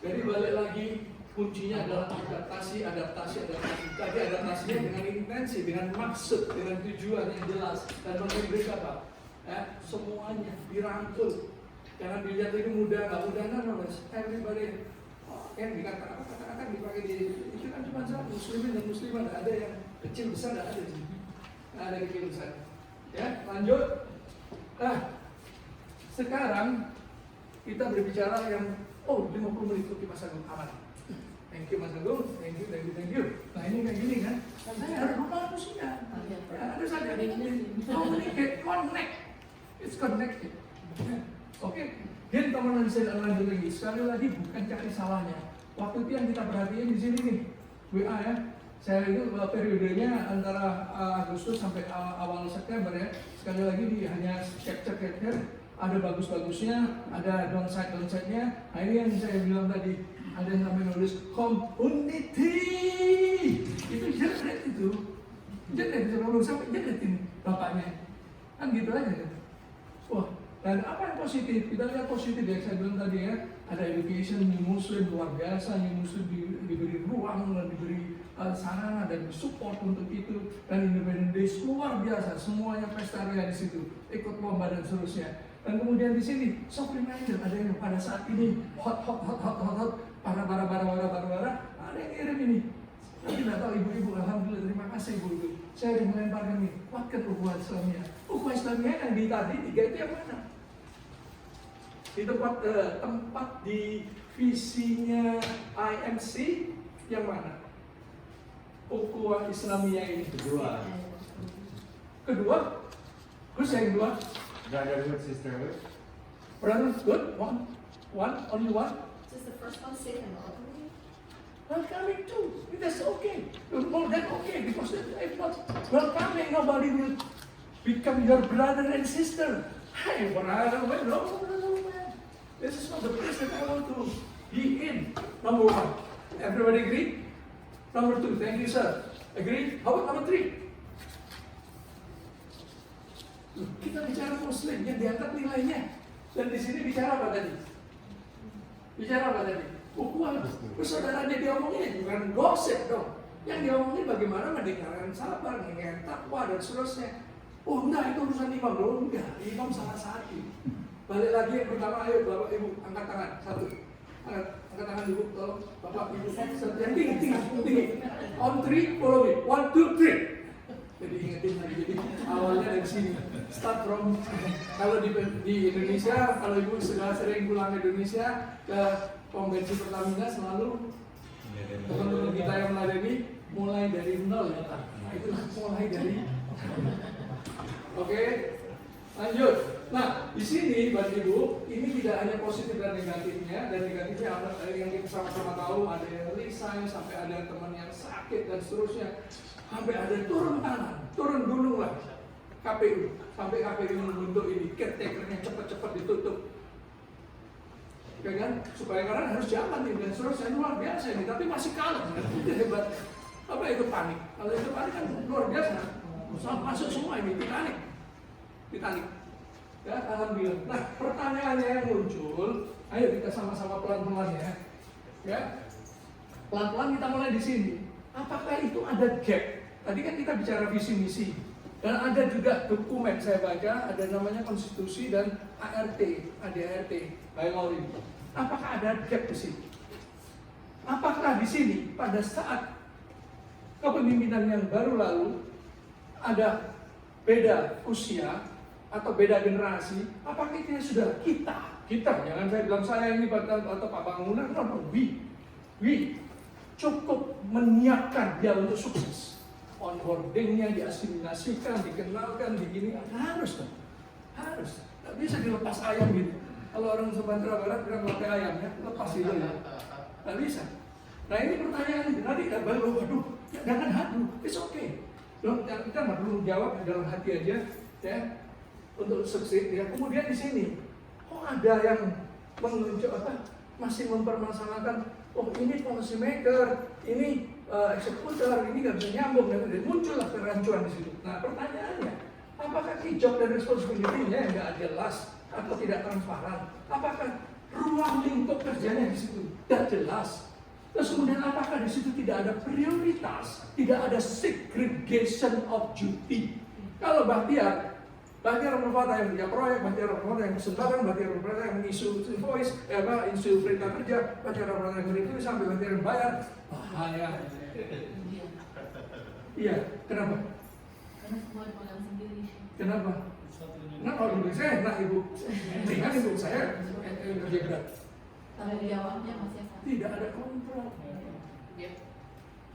Jadi balik lagi kuncinya adalah adaptasi. Tadi adaptasinya dengan intensi, dengan maksud, dengan tujuan yang jelas dan memberi apa? Semuanya dirangkul. Jangan dilihat ini mudah, nggak mudah, mas. Everybody, kan kata-kata dipakai di itu kan cuma satu muslimin dan muslimat, ada yang kecil besar, nggak ada di sini. Ada kecil besar. Ya, lanjut. Nah, sekarang kita berbicara yang 50 menit untuk Mas Agung aman. Thank you Mas Agung, thank you. Nah ini kayak gini kan, saya harus manusia. Harus ada communicate, connect. It's connected. Oke, Gen teman saya lanjut lagi. Sekali lagi bukan cari salahnya. Waktu itu yang kita perhatiin di sini nih, WA ya. Saya itu periodenya antara Agustus sampai awal September ya. Sekali lagi hanya cek-cek ada bagus-bagusnya, ada downside-nya. Nah ini yang saya bilang tadi, ada yang sampai nulis community. Itu jelek itu. Jelek itu sampai jelekin bapaknya. Kan gitu aja kan. Wah, dan apa yang positif? Kita lihat positif ya, saya bilang tadi ya. Ada education, New Muslim luar biasa, New Muslim diberi ruang dan diberi sarana dan support untuk itu, dan Independent Days luar biasa, semuanya pestaria di situ, ikut lomba dan seterusnya. Dan kemudian di sini soft reminder, ada yang pada saat ini hot, para ada yang kirim ini. Tapi tidak tahu ibu-ibu, alhamdulillah terima kasih ibu-ibu. Saya melemparkan ini, kuatkan ukhuwah Islamiyah. Ukhuwah Islamiyah yang di tadi 3 itu yang mana? Di tempat di visinya IMC yang mana? Ukhuwah Islamiyah ini. Kedua? Terus yang kedua? Brotherhood, sisterhood. Brotherhood, one, only one. Just the first one, second one. Welcoming too. That's okay. More than okay, because if not welcoming, nobody will become your brother and sister. Hey, brother, man, no, man. This is not the place that I want to be in. Number one. Everybody agree? Number two, thank you, sir. Agree? How about number three? Kita bicara Muslim yang diangkat nilainya. Dan di sini bicara apa tadi? Bicara apa tadi? Ukhuwah. Persaudaraan yang diomongin bukan gosip dong. Yang diomongin bagaimana mendengarkan sabar, mendengarkan takwa dan seterusnya. Oh enggak, itu urusan imam loh. Enggak, imam salah satu. Balik lagi yang pertama, ayo Bapak Ibu angkat tangan. Satu. Angkat tangan Ibu, tolong. Bapak Ibu. Yang tinggi. On three, follow me. 1, 2, 3. Jadi ingetin lagi, jadi awalnya dari sini. Start from, kalau di Indonesia, kalau Ibu sudah sering pulang ke Indonesia, ke pom bensin Pertamina selalu teman-teman kita yang meladeni mulai dari nol ya Pak. Nah itu mulai dari Oke, lanjut. Nah, di sini Bapak Ibu, ini tidak hanya positif dan negatifnya ada yang kita sama-sama tahu, ada yang resign, sampai ada teman yang sakit dan seterusnya, sampai ada turun tangan, turun gunung lah. KPU, sampai KPU membentuk ini, caretakernya cepat-cepat ditutup. Ya kan? Supaya karena harus jalan nih dan seterusnya luar biasa ini, tapi masih kalah. Itu hebat. Apa itu panik? Kalau itu panik kan luar biasa. Masuk semua ini Titanic. Ya, alhamdulillah. Nah, pertanyaannya yang muncul, ayo kita sama-sama pelan-pelan ya. Ya. Pelan-pelan kita mulai di sini. Apakah itu ada gap? Tadi kan kita bicara visi misi. Dan ada juga dokumen saya baca, ada namanya konstitusi dan ART, ADART, bylaw. Apakah ada gap di sini? Apakah di sini pada saat kepemimpinan yang baru lalu ada beda usia atau beda generasi? Apakah itu sudah kita, jangan saya bilang saya ini atau Pak Bangunan, no, we cukup menyiapkan dia untuk sukses. Onboardingnya diasimilasikan, dikenalkan, begini harus dong, harus. Tidak bisa dilepas ayam gitu. Kalau orang Sumatera Barat bilang pakai ayam ya, lepas itu ya, tidak bisa. Nah ini pertanyaan ini nanti baru, waduh, jangan haduh, it's okay. Kita nggak perlu jawab dalam hati aja, ya, untuk sukses. Ya kemudian di sini, kok ada yang masih mempermasalahkan, oh ini policy maker, ini eksekutor, ini nggak bisa nyambung, dan muncullah kerancuan di situ. Nah pertanyaannya, apakah job dan responsibility-nya nggak jelas atau tidak transparan? Apakah ruang lingkup kerjanya di situ tidak jelas? Terus kemudian apakah di situ tidak ada prioritas, tidak ada segregation of duty? Kalau Bahtiar Ramadhan yang punya proyek, Bahtiar Ramadhan yang pesen barang, Bahtiar Ramadhan yang isu invoice, isu perintah kerja, Bahtiar Ramadhan yang beri sampai Bahtiar yang bayar, bahaya. Iya, kenapa? Karena semua dipegang sendiri. Kenapa? Nah, kalau dulu saya enak ibu, ringan ibu saya kerja berat. Tanggung jawabnya masih sama. Tidak ada kontrol.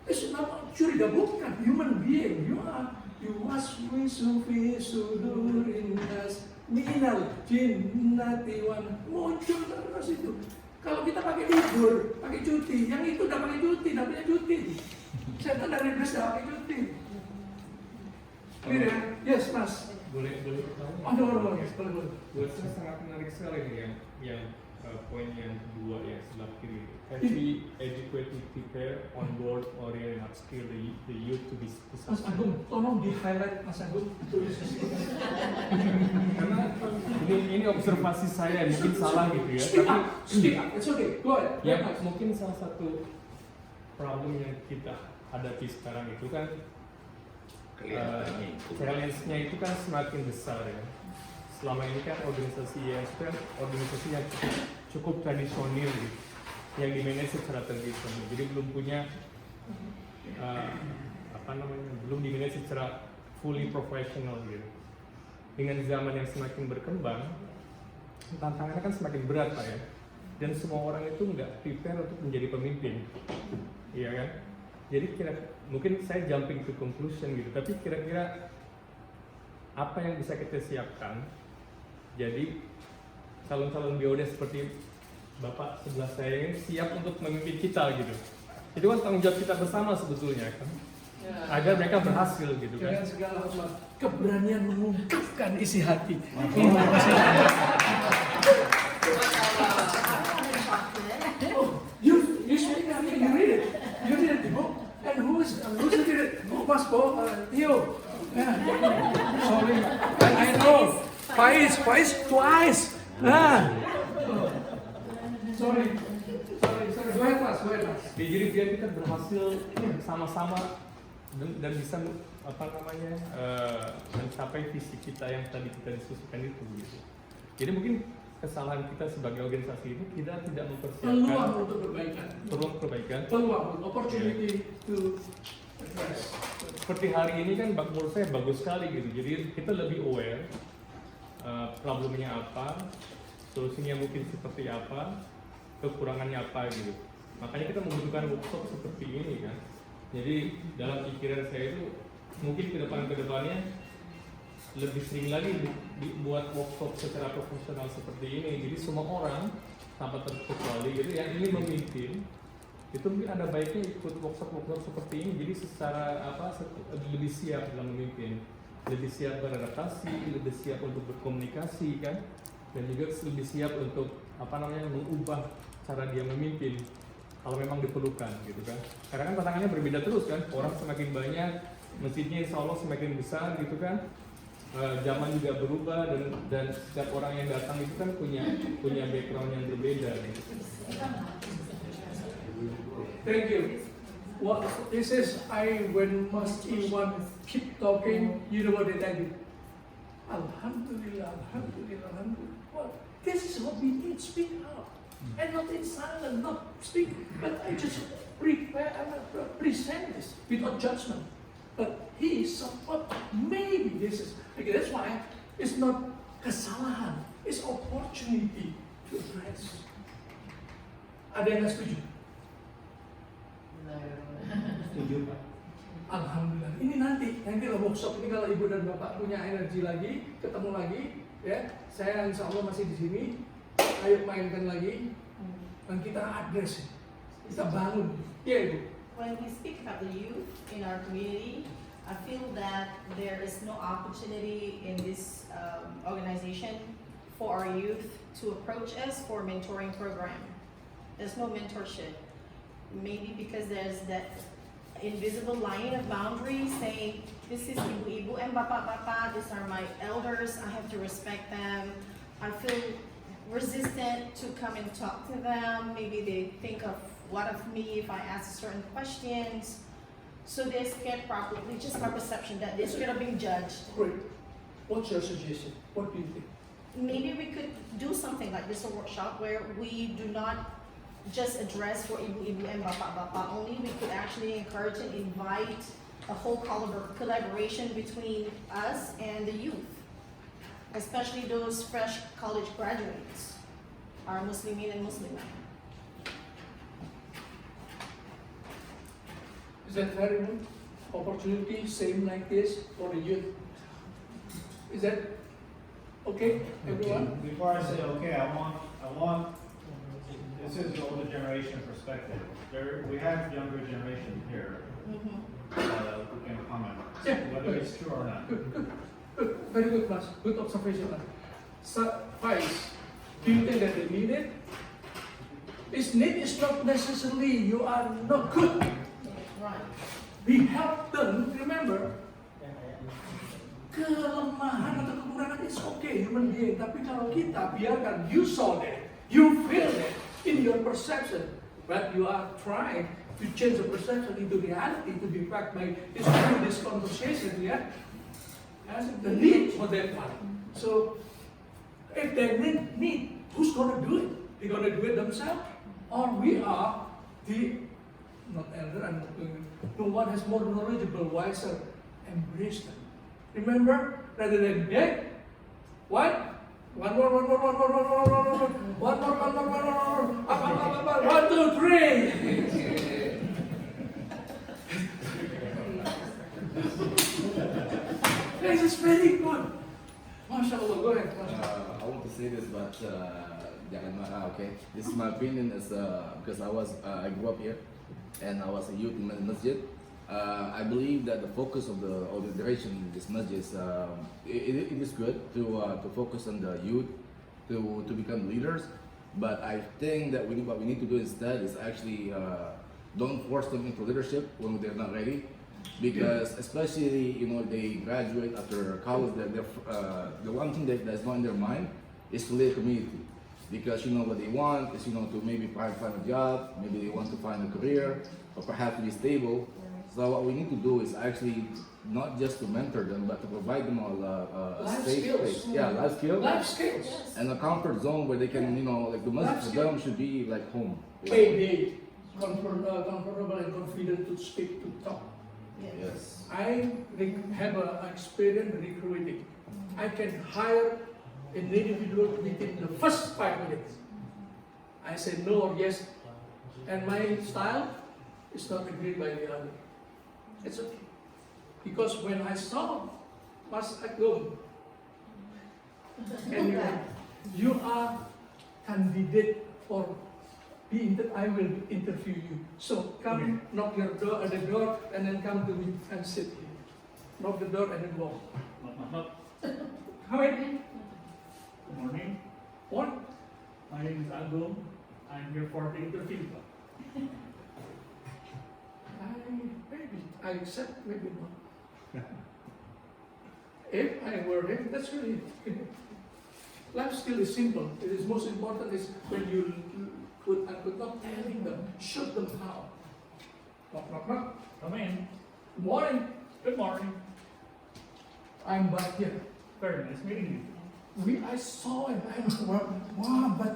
It's not curiga, bukan human being. You must fi sudurin nas minal jinnati wan, muncul terus itu. Kalau kita pakai libur, pakai cuti, yang itu udah pakai cuti, udah punya cuti. Saya kan dari Inggris udah pakai cuti. Clear ya? Yes, Mas. Boleh bertanya? Boleh. Buat saya sangat menarik sekali nih yang poin yang kedua yang sebelah kiri. Actually, educating prepare on board or and upskill the youth to be Mas Agung, tolong di highlight Mas Agung tulis. Karena ini observasi saya mungkin salah gitu ya. Speak up, it's okay. Go ahead. Ya mungkin salah satu problem yang kita hadapi sekarang itu kan challenge-nya itu kan semakin besar ya. Selama ini kan organisasi yang cukup tradisional gitu, yang dimanage secara tradisional, jadi belum punya belum dimanage secara fully professional gitu. Dengan zaman yang semakin berkembang, tantangannya kan semakin berat Pak ya. Dan semua orang itu nggak prepare untuk menjadi pemimpin, iya kan? Jadi mungkin saya jumping to conclusion gitu, tapi kira-kira apa yang bisa kita siapkan? Jadi calon-calon BOD seperti Bapak sebelah saya ini siap untuk memimpin kita gitu. Itu kan tanggung jawab kita bersama sebetulnya kan, agar mereka berhasil gitu kan. Dengan segala hormat, keberanian mengungkapkan isi hati. You speak up, you read it. You read the book. And who's read it? Mas Bo, Theo. Yeah. Sorry, I know. Faiz, twice. Sorry. Go ahead, Mas. Jadi biar kita berhasil sama-sama dan bisa mencapai visi kita yang tadi kita diskusikan itu gitu. Jadi mungkin kesalahan kita sebagai organisasi ini kita tidak mempersiapkan peluang untuk perbaikan, opportunity to address. Seperti hari ini kan menurut saya bagus sekali gitu. Jadi kita lebih aware problemnya apa, solusinya mungkin seperti apa, kekurangannya apa gitu. Makanya kita membutuhkan workshop seperti ini kan. Jadi dalam pikiran saya itu mungkin kedepannya lebih sering lagi dibuat workshop secara profesional seperti ini. Jadi semua orang tanpa terkecuali gitu yang ingin memimpin itu mungkin ada baiknya ikut workshop seperti ini. Jadi secara lebih siap dalam memimpin, lebih siap beradaptasi, lebih siap untuk berkomunikasi kan, dan juga lebih siap untuk mengubah cara dia memimpin kalau memang diperlukan gitu kan. Karena kan tantangannya berbeda terus kan, orang semakin banyak, masjidnya insya Allah semakin besar gitu kan. Zaman juga berubah dan setiap orang yang datang itu kan punya background yang berbeda gitu. Thank you. What this is, when Mas Iwan keep talking, you know what they tell you? Alhamdulillah. Well, this is what we need. Speak out, and not in silence, not speak. But I just present this without judgment. But he is somewhat, maybe this is, okay, that's why it's not kesalahan, it's opportunity to address. Ada yang setuju? Setuju Pak. Alhamdulillah. Ini nanti lah workshop ini kalau ibu dan bapak punya energi lagi, ketemu lagi, ya. Saya insya Allah masih di sini. Ayo mainkan lagi, dan kita address, kita bangun. Iya ibu. When we speak about the youth in our community, I feel that there is no opportunity in this organization for our youth to approach us for mentoring program. There's no mentorship. Maybe because there's that invisible line of boundaries saying, this is ibu-ibu and bapak-bapak, these are my elders, I have to respect them. I feel resistant to come and talk to them. Maybe they think of what of me if I ask certain questions. So they're scared probably just by perception that they're scared of being judged. Great. What's your suggestion? What do you think? Maybe we could do something like this, a workshop where we do not just address for ibu-ibu and bapak-bapak only. We could actually encourage and invite a whole collaboration between us and the youth, especially those fresh college graduates, our Muslimin and Muslimat. Is that very good? Opportunity, same like this for the youth. Is that okay, everyone? Before I say okay, I want. This is the older generation perspective. We have younger generation here. Who can comment, whether it's true or not. Good. Very good, Mas. Good observation, Mas. Vice, do you think that they need it? This need is not necessarily you are not good. Right. We help them, remember, kelemahan atau kekurangan is okay, human being. Tapi kalau kita biarkan, you saw that, you feel that in your perception, but you are trying to change the perception into reality to be backed by this conversation, yeah? As the need for that one. So, if they need, who's gonna do it? They're gonna do it themselves? Or we are the, not elder, I'm not doing it. No one has more knowledgeable, wiser, embrace them. Remember, rather than what? One more. One more. Up. 1, 2, 3. This is very good. Masya Allah, go ahead. I want to say this, but jangan marah, okay? This is my opinion as because I grew up here and I was a youth in the masjid. I believe that the focus of the duration in this masjid is it is good to focus on the youth to become leaders. But I think that what we need to do instead is actually don't force them into leadership when they're not ready. Because especially they graduate after college, the one thing that's not in their mind is to lead a community. Because what they want is to maybe find a job, maybe they want to find a career, or perhaps to be stable. So what we need to do is actually not just to mentor them, but to provide them a Life safe skills. place. Yeah, life skills. Life skills. And a comfort zone where they can, like the Life masjid for them should be like home. They comfortable and confident to speak, to talk. Yes. I have an experience recruiting. I can hire an individual within the first 5 minutes. I say no or yes, and my style is not agreed by the other. It's okay. Because when I saw Mas Agum, and you are candidate for I will interview you. So come, knock your door at the door, and then come to me and sit here. Knock the door and then walk. Come in. Good morning. What? My name is Agum. I'm here for the interview. Maybe I accept, maybe not. If I were him, that's really life skill is simple. It is most important is when you could not telling them, show them how. Knock. Come in. Morning. Good morning. I'm back here. Very nice meeting I saw him. I was wow, but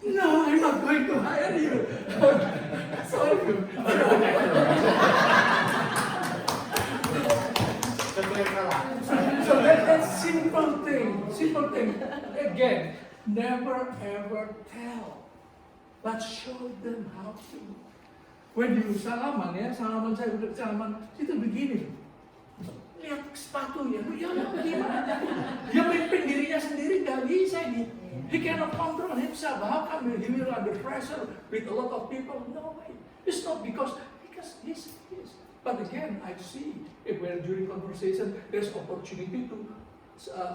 no, I'm not going to hire you. Sorry. So that's simple thing. Again, never ever tell, but show them how to. When you salaman saya udah salaman, itu begini. Lihat sepatunya, ya gimana? Dia pimpin dirinya sendiri nggak bisa ini. He cannot control himself. How come he will under pressure with a lot of people? No way. It's not because he's. But again, I see if when during conversation there's opportunity to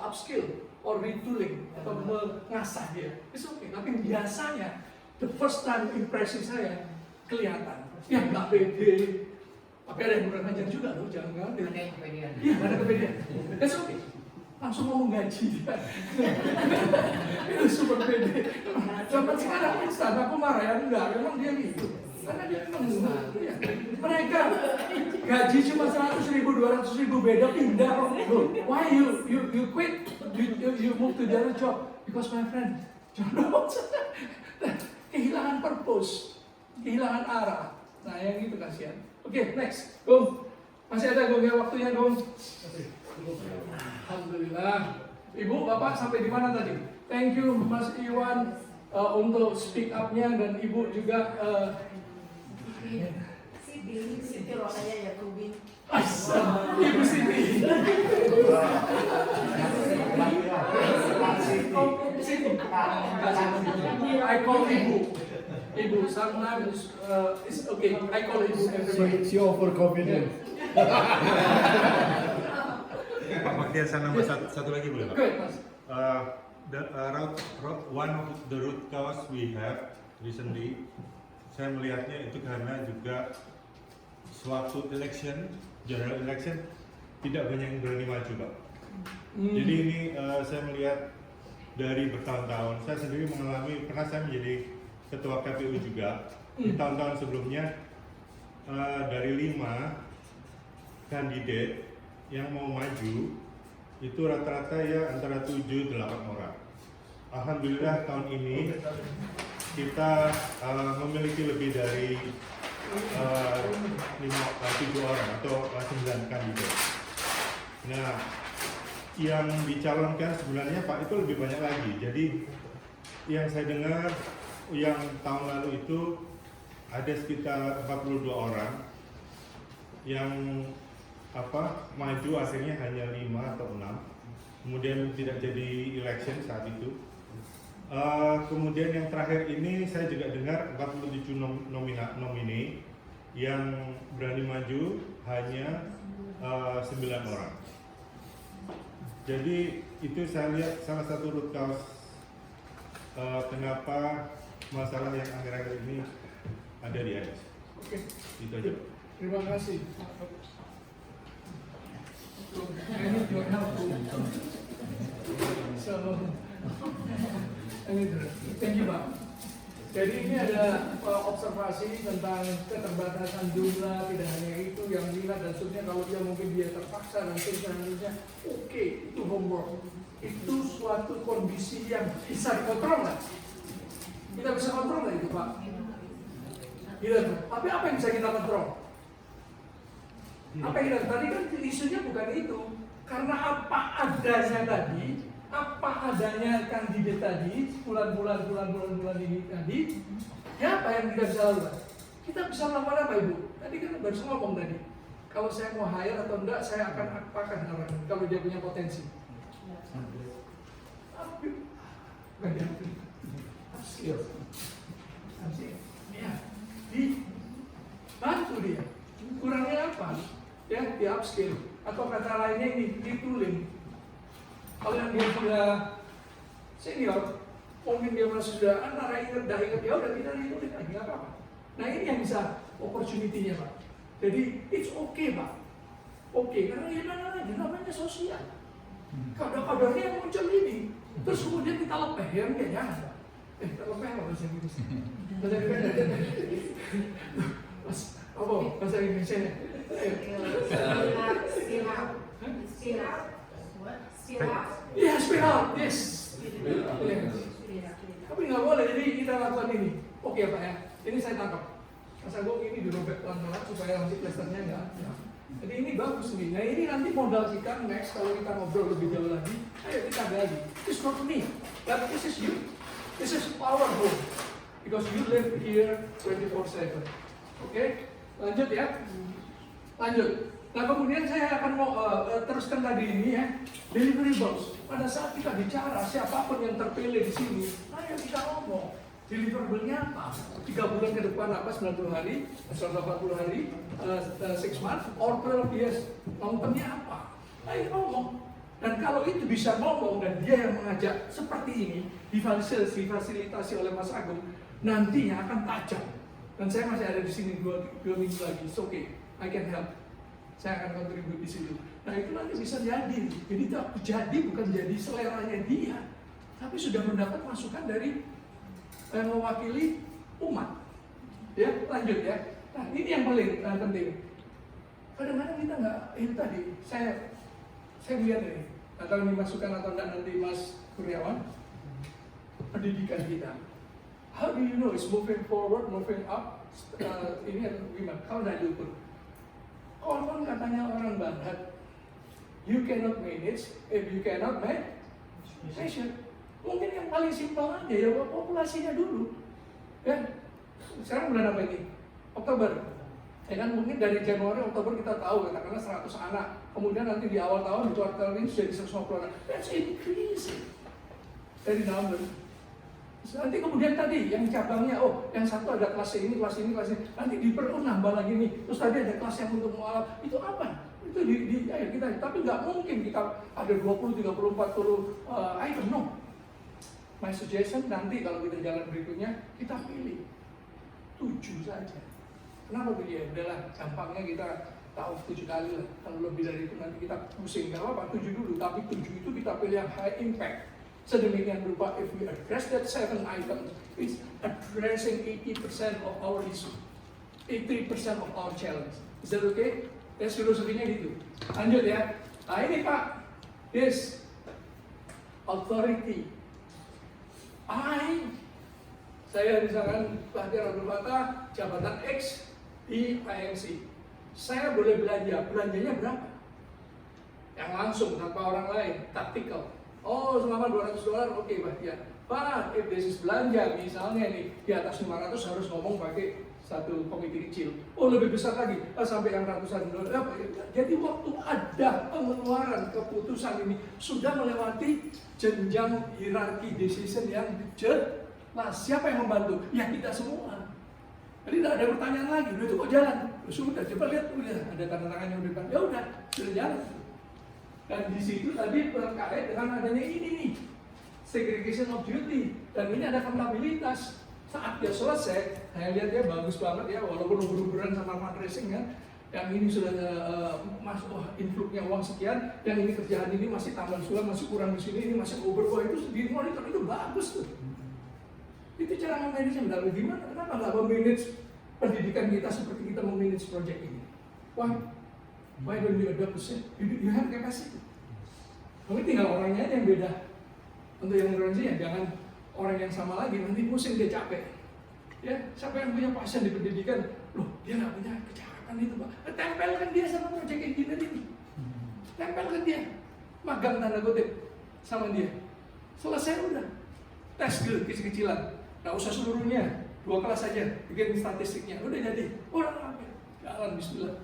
upskill or retooling atau mengasah dia. It's okay. Tapi biasanya the first time impresi saya kelihatan. Ya nggak pede. Tapi ada yang kurang ajar juga loh, jangan. Ada yang kepedean. Iya, ada kepedean. That's okay. Langsung ngomong gaji dia. Itu super pede. Zaman sekarang instan, aku marah ya enggak, memang dia gitu. Karena dia memang ya. Mereka gaji cuma 100.000, 200.000 beda pindah. Why you quit? You move to the other job? Because my friend, kehilangan purpose, kehilangan arah. Nah yang itu kasihan. Oke, next, Gong. Masih ada Gong ya waktunya Gong. Alhamdulillah. Ibu, Bapak sampai di mana tadi? Thank you Mas Iwan untuk speak up-nya dan Ibu juga Siti Rokaya Yakubin. Ibu Siti. I call Ibu. Ibu, sometimes it's okay. I call Ibu everybody. She overconfident. Pak Maktiar saya nambah satu lagi boleh Pak? Good, Mas. One of the root cause we have recently, saya melihatnya itu karena juga suatu election, general election, tidak banyak yang berani maju Pak. Jadi ini saya melihat dari bertahun-tahun, saya sendiri pernah saya menjadi ketua KPU juga. Di tahun-tahun sebelumnya dari 5 kandidat yang mau maju itu rata-rata ya antara 7-8 orang. Alhamdulillah tahun ini kita memiliki lebih dari 7 orang atau 9 kandidat. Nah, yang dicalonkan sebenarnya Pak itu lebih banyak lagi. Jadi yang saya dengar yang tahun lalu itu ada sekitar 42 orang yang maju, akhirnya hanya 5 atau 6, kemudian tidak jadi election saat itu. Kemudian yang terakhir ini saya juga dengar 47 nomini yang berani maju hanya 9 orang. Jadi itu saya lihat salah satu root cause kenapa masalah yang akhir-akhir ini ada di AS. Oke. Itu aja. Terima kasih. Ini juga help. So, thank you Pak. Jadi ini ada observasi tentang keterbatasan jumlah, tidak hanya itu yang minat dan seterusnya. Kalau dia terpaksa dan seterusnya, oke, itu homework. Itu suatu kondisi yang bisa dikontrol nggak? Kita bisa kontrol nggak itu Pak? Gitu. Tapi apa yang bisa kita kontrol? Apa yang tadi kan isunya bukan itu, karena apa adanya tadi, apa adanya kandidat tadi, bulan-bulan ini tadi, ya apa yang kita bisa lakukan? Kita bisa melakukan apa Ibu? Tadi kan baru ngomong tadi, kalau saya mau hire atau enggak, saya akan apakan orang kalau dia punya potensi. Skill, ya, dibantu dia. Kurangnya apa? Ya, di upskill atau kata lainnya ini ditooling. Kalau yang dia sudah senior, mungkin dia masih sudah antara ingat ya udah kita ditooling lagi nggak apa-apa. Nah ini yang bisa opportunity-nya Pak. Jadi it's okay Pak. Oke, karena ya namanya sosial. Kadang-kadang yang muncul ini, terus kemudian kita lepeh ya jangan Pak. Kita lepeh apa bahasa Inggris? Bahasa Inggris. Apa bahasa Indonesia-nya? Iya, spiral, yes. Tapi nggak boleh, jadi kita lakukan ini. Oke Pak ya, ini saya tangkap. Mas Agung ini dirobek pelan-pelan supaya nanti plasternya nggak. Jadi ini bagus nih. Nah ini nanti modal kita next kalau kita ngobrol lebih jauh lagi. Ayo kita gali. This not me, but this is you. This is our home because you live here 24/7. Oke, lanjut ya. Lanjut. Nah kemudian saya akan mau teruskan tadi ini ya, deliverables. Pada saat kita bicara siapapun yang terpilih di sini, ayo kita ngomong deliverable-nya apa? 3 bulan ke depan apa? 90 hari, 180 hari, 6 months, or 12 years. Long term-nya apa? Ayo ngomong. Dan kalau itu bisa ngomong dan dia yang mengajak seperti ini, difasilitasi oleh Mas Agung, nantinya akan tajam. Dan saya masih ada di sini 2 minggu lagi. It's okay, I can help. Saya akan kontribusi di situ. Nah itu nanti bisa jadi. Jadi bukan jadi seleranya dia, tapi sudah mendapat masukan dari yang mewakili umat. Ya, lanjut ya. Nah ini yang paling penting. Kadang-kadang kita nggak, itu tadi saya lihat ini, atau ini masukan atau enggak nanti Mas Kurniawan, pendidikan kita. How do you know it's moving forward, moving up? Ini gimana? How do you put? Konon katanya orang Barat, you cannot manage if you cannot measure. Mungkin yang paling simpel aja ya populasinya dulu. Ya, sekarang bulan apa ini? Oktober. Ya kan mungkin dari Januari Oktober kita tahu katakanlah 100 anak. Kemudian nanti di awal tahun di kuartal ini sudah 150 anak. That's increasing dari number. Nanti kemudian tadi yang cabangnya, yang satu ada kelas ini. Nanti nambah lagi nih. Terus tadi ada kelas yang untuk mualaf. Itu apa? Itu ayo kita. Tapi nggak mungkin kita ada 20, 30, 40. I don't know. My suggestion nanti kalau kita jalan berikutnya kita pilih 7 saja. Kenapa pilih? Udahlah, gampangnya kita tahu 7 kali lah. Kalau lebih dari itu nanti kita pusing. Gak apa-apa 7 dulu. Tapi 7 itu kita pilih yang high impact. Sedemikian rupa, if we address that 7 items, it's addressing 80% of our issue, 80% of our challenge. Is that okay? Ya filosofinya gitu. Lanjut ya. Nah ini Pak, this authority. Saya misalkan Bahtiar Abdul Fattah, jabatan X di IMC. Saya boleh belanjanya berapa? yang langsung tanpa orang lain, taktikal. Oh, selama $200, oke Pak, ya. Pak, if this is belanja misalnya nih di atas 500 harus ngomong pakai satu komite kecil. Oh, lebih besar lagi, sampai yang ratusan dolar. Jadi waktu ada pengeluaran keputusan ini sudah melewati jenjang hierarki decision yang jelas. Siapa yang membantu? Ya kita semua. Jadi tidak ada pertanyaan lagi. Itu kok jalan? Sudah, coba lihat, udah ada tanda tangannya udah. Ya udah, sudah jalan. Dan di situ tadi terkait dengan adanya ini nih, segregation of duty, dan ini ada akuntabilitas. Saat dia selesai, saya lihat dia bagus banget ya, walaupun ubur-uburan sama fundraising kan. Yang ini sudah masuk, influx-nya uang sekian, yang ini kerjaan ini masih tambal sulam, masih kurang di sini, ini masih over, itu di monitor itu bagus tuh. Itu cara memanage. Lalu gimana? Kenapa nggak memanage pendidikan kita seperti kita memanage project ini? Why don't you adopt the same? You have capacity. Tapi tinggal orangnya aja yang beda. Untuk yang ya jangan orang yang sama lagi, nanti pusing dia capek. Ya, siapa yang punya passion di pendidikan? Loh, dia nggak punya kecakapan itu, Pak. Tempelkan dia sama project engineer ini. Tempelkan dia. Magang tanda kutip sama dia. Selesai udah. Tes dulu kecil-kecilan. Nggak usah seluruhnya. 2 kelas saja. Bikin statistiknya. Udah jadi. Orang ambil. Jalan bismillah.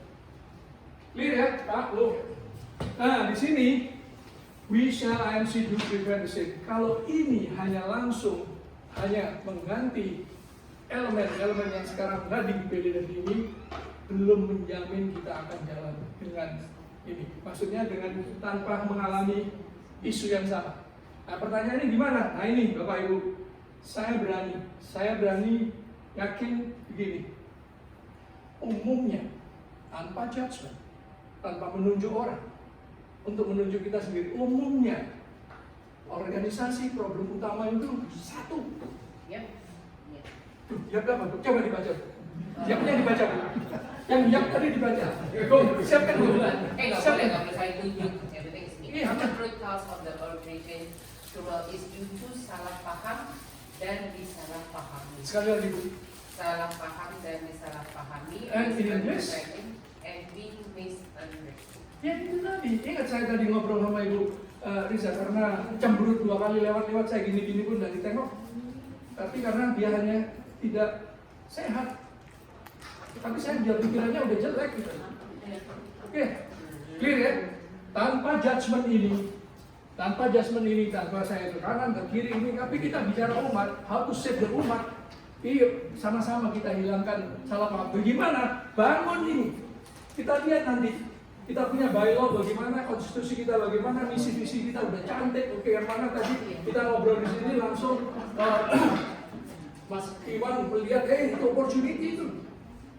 Clear ya, Pak? Loh. Nah, di sini we shall IMC do prevent the same. Kalau ini hanya langsung mengganti elemen-elemen yang sekarang tadi dipilih dan ini belum menjamin kita akan jalan dengan ini. Maksudnya dengan tanpa mengalami isu yang sama. Nah, pertanyaannya gimana? Nah ini Bapak Ibu, saya berani yakin begini. Umumnya tanpa judgment, tanpa menunjuk orang, untuk menunjuk kita sendiri. Umumnya organisasi problem utama itu satu. Yep. Yap apa? Coba dibaca. Yapnya dibaca. Yang yap tadi dibaca. Go, siapkan dulu. Nggak boleh saya tunjuk. Everything is me. Iya. Root cause of the organization is due to salah paham dan disalahpahami. Sekali lagi Bu. Salah paham dan disalahpahami. And in English? And being misunderstood. Ya itu tadi, ingat saya tadi ngobrol sama Ibu Riza, karena cemberut 2 kali lewat saya gini-gini pun dari tengok. Tapi karena dia hanya tidak sehat. Tapi saya biar pikirannya udah jelek gitu. Oke, clear ya? Tanpa judgement ini, tanpa saya ke kanan, ke kiri ini, tapi kita bicara umat, how to save the umat. Iya, sama-sama kita hilangkan salah paham. Bagaimana bangun ini? Kita lihat nanti. Kita punya bylaw bagaimana, konstitusi kita bagaimana, misi visi kita udah cantik. Oke, yang mana tadi kita ngobrol di sini langsung Mas Iwan melihat, itu opportunity itu.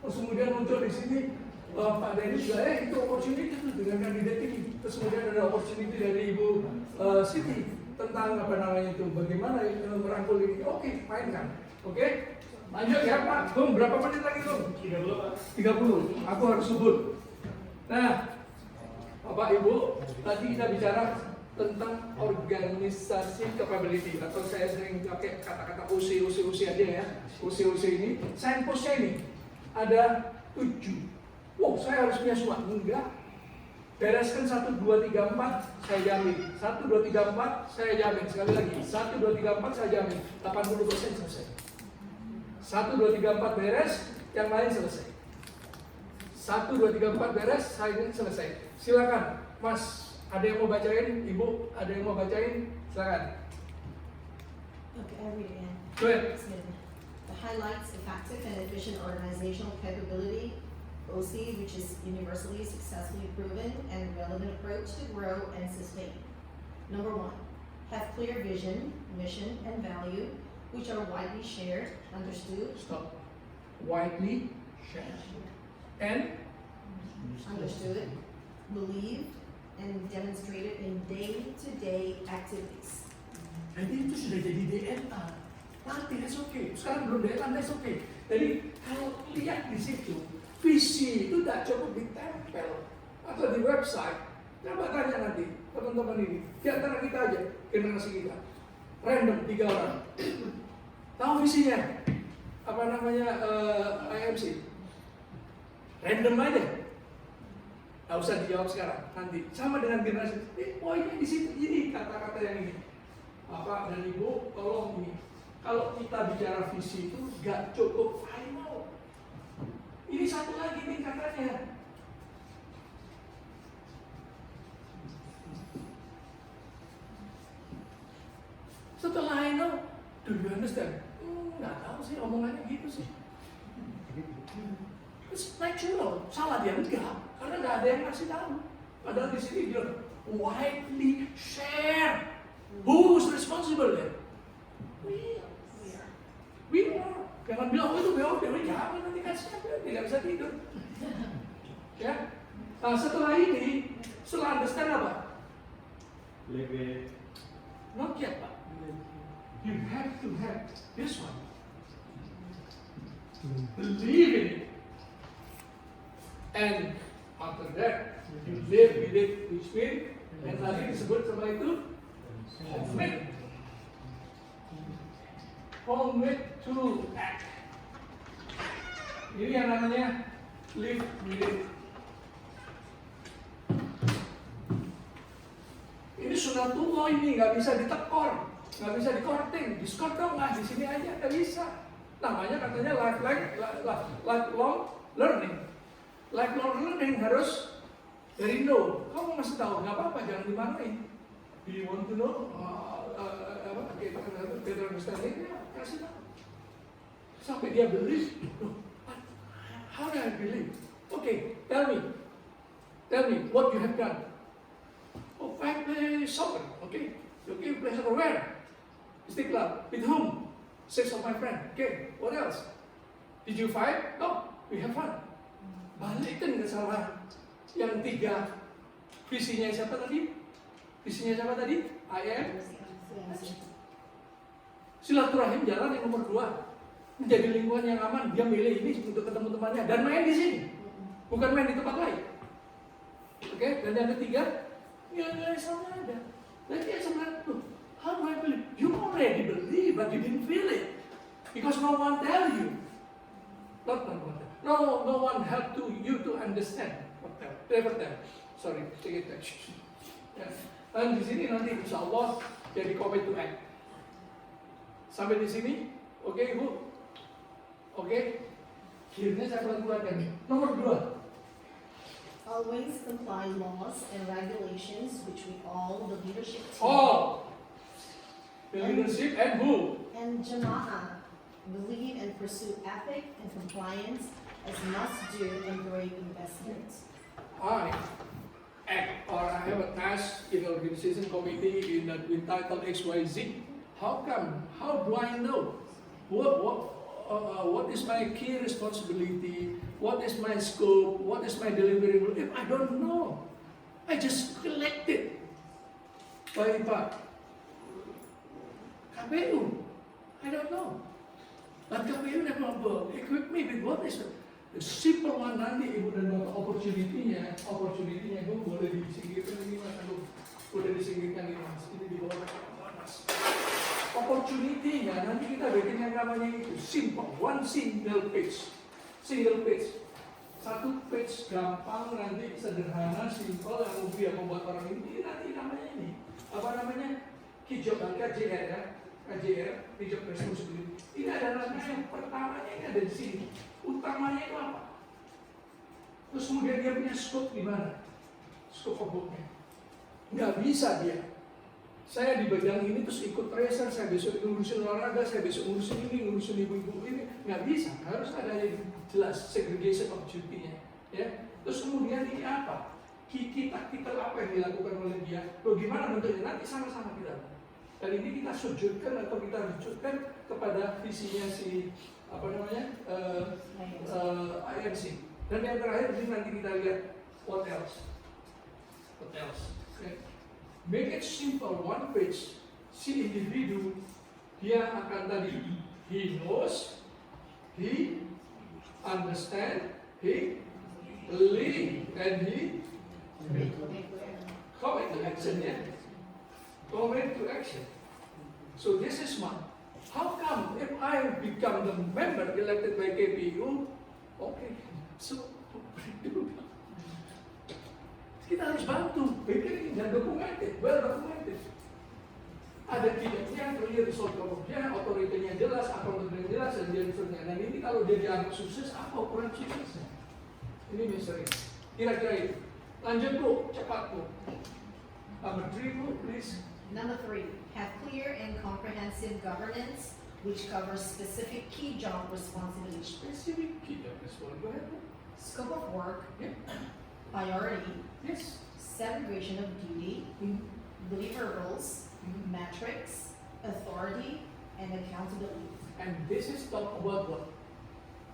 Terus kemudian muncul di sini Pak Denny juga, itu opportunity itu dengan kandidat ini. Terus kemudian ada opportunity dari Ibu Siti tentang apa namanya itu, bagaimana merangkul ini. Oke, mainkan. Oke, lanjut ya Pak. Berapa menit lagi 30 Pak. 30. Aku harus sebut. Nah, Bapak Ibu, tadi kita bicara tentang organisasi capability, atau saya sering pakai kata-kata UC aja ya. UC ini, signpost-nya ini ada 7. Wow, saya harus punya semua. Enggak. Bereskan 1, 2, 3, 4, saya jamin. 1, 2, 3, 4, saya jamin. Sekali lagi, 1, 2, 3, 4, saya jamin. 80% selesai. 1, 2, 3, 4 beres, yang lain selesai. 1, 2, 3, 4 beres, saya selesai. Silakan, Mas. Ada yang mau bacain? Ibu, ada yang mau bacain? Silakan. Okay, I read it again. Go ahead. The highlights effective and efficient organizational capability, OC, which is universally successfully proven and relevant approach to grow and sustain. Number 1, have clear vision, mission, and value, which are widely shared, understood. Stop. Widely shared. And Understood, believed, and demonstrated in day-to-day activities. jadi itu sudah jadi DNA. Nanti that's okay. Sekarang belum DNA, that's okay. Jadi kalau lihat di situ, visi itu tidak cukup ditempel atau di website. Coba tanya nanti teman-teman ini, di antara kita aja, generasi kita, random 3 orang, tahu visinya? Apa namanya IMC? Random aja. Nggak usah dijawab sekarang, nanti. Sama dengan generasi, poinnya di situ, ini kata-kata yang ini. Bapak dan Ibu, tolong ini. Kalau kita bicara visi itu nggak cukup, I know. Ini satu lagi nih katanya. Setelah I know, do you understand? Nggak tahu sih, omongannya gitu sih. It's natural, salah dia enggak, karena nggak ada yang ngasih tahu. Padahal di sini dia widely share. Who's responsible then? We are. Jangan bilang, oh itu BOD, jangan nanti kasih tidak bisa tidur. Ya. Nah setelah ini, setelah understand apa? Live it. Not yet, Pak. You have to have this one. Believe in it. And after that, you live with it, which means, yang tadi disebut sama itu, commit. Commit to act. Ini yang namanya live with it. Ini sunatullah, ini nggak bisa ditekor, nggak bisa dikorting, diskor dong, di sini aja nggak bisa. Namanya katanya lifelong learning. Lifelong learning harus dari know. Kamu masih tahu, nggak apa-apa, jangan dimarahin. Do you want to know? Better understanding? Ya, kasih tahu. Sampai dia believe. How do I believe? Okay, tell me what you have done. Oh, I play soccer. Okay, play soccer where? Istiqlal. With whom? 6 of my friends. Okay, what else? Did you fight? No, we have fun. Balikin ke salah yang 3. Visinya siapa tadi? I am. Silaturahim jalan yang nomor 2. Menjadi lingkungan yang aman. Dia milih ini untuk ketemu temannya dan main di sini, bukan main di tempat lain. Oke, dan yang ketiga, nilai sama ada. Dan dia sebenarnya tuh, how do I believe? You already believe, but you didn't feel it because no one tell you. No one help to you to understand. Never tell. Sorry, take it back. Ya. Dan di sini nanti insya Allah jadi commit to act. Sampai di sini, oke Ibu? Oke? Akhirnya saya keluarkan nih. Nomor 2. Always comply laws and regulations which we all, the leadership team, The leadership and who? and Jama'ah believe and pursue ethic and compliance as must-do and great investments. I act or I have a task in the organization committee entitled XYZ. How come? How do I know? What is my key responsibility? What is my scope? What is my deliverable? If I don't know, I just collect it. Baik Pak, KPU, I don't know. But KPU never equip me with what is the simple one nanti Ibu dan Bapak opportunity-nya itu boleh disingkirkan ini Mas, boleh disingkirkan ini Mas, ini di bawah Mas. Opportunity-nya nanti kita bikin yang namanya itu simple, one single page. Satu page gampang, nanti sederhana, simple, yang mudah membuat orang ini nanti namanya ini. Apa namanya? KJR ya. KJR, Job Responsibility. Ini adalah yang pertamanya ini ada di sini. Utamanya itu apa? Terus kemudian dia punya scope di mana? Scope of work-nya. Nggak bisa dia. Saya di bidang ini terus ikut tracer, saya besok ngurusin olahraga, saya besok ngurusin ini, ngurusin ibu-ibu ini. Nggak bisa, harus ada yang jelas segregation of duty-nya. Ya. Terus kemudian ini apa? Taktikal apa yang dilakukan oleh dia? Bagaimana bentuknya? Nanti sama-sama kita. Dan ini kita sujudkan atau kita rujukkan kepada visinya si apa namanya IMC. Dan yang terakhir ini nanti kita lihat what else. Okay. Make it simple, one page. Si individu dia akan tadi he knows, he understand, he believe, and he commit to action. Ya. Commit to action. So this is one. How come if I become the member elected by KPU, okay, so Kita harus bantu, bikin dan documented, well documented. Ada kinerja, clear result kerja, otoritasnya jelas, akuntansinya jelas, dan dia misalnya. Dan ini kalau dia dianggap sukses, apa ukuran suksesnya? Ini misteri. Kira-kira itu. Lanjut Bu, cepat Bu. Number 3 Bu, please. Number 3, have clear and comprehensive governance which covers specific key job responsibilities. Specific key job responsibilities. Go ahead Bu. Scope of work, Yeah. priority, Yes. segregation of duty, deliverables, metrics, authority, and accountability. And this is talk about what?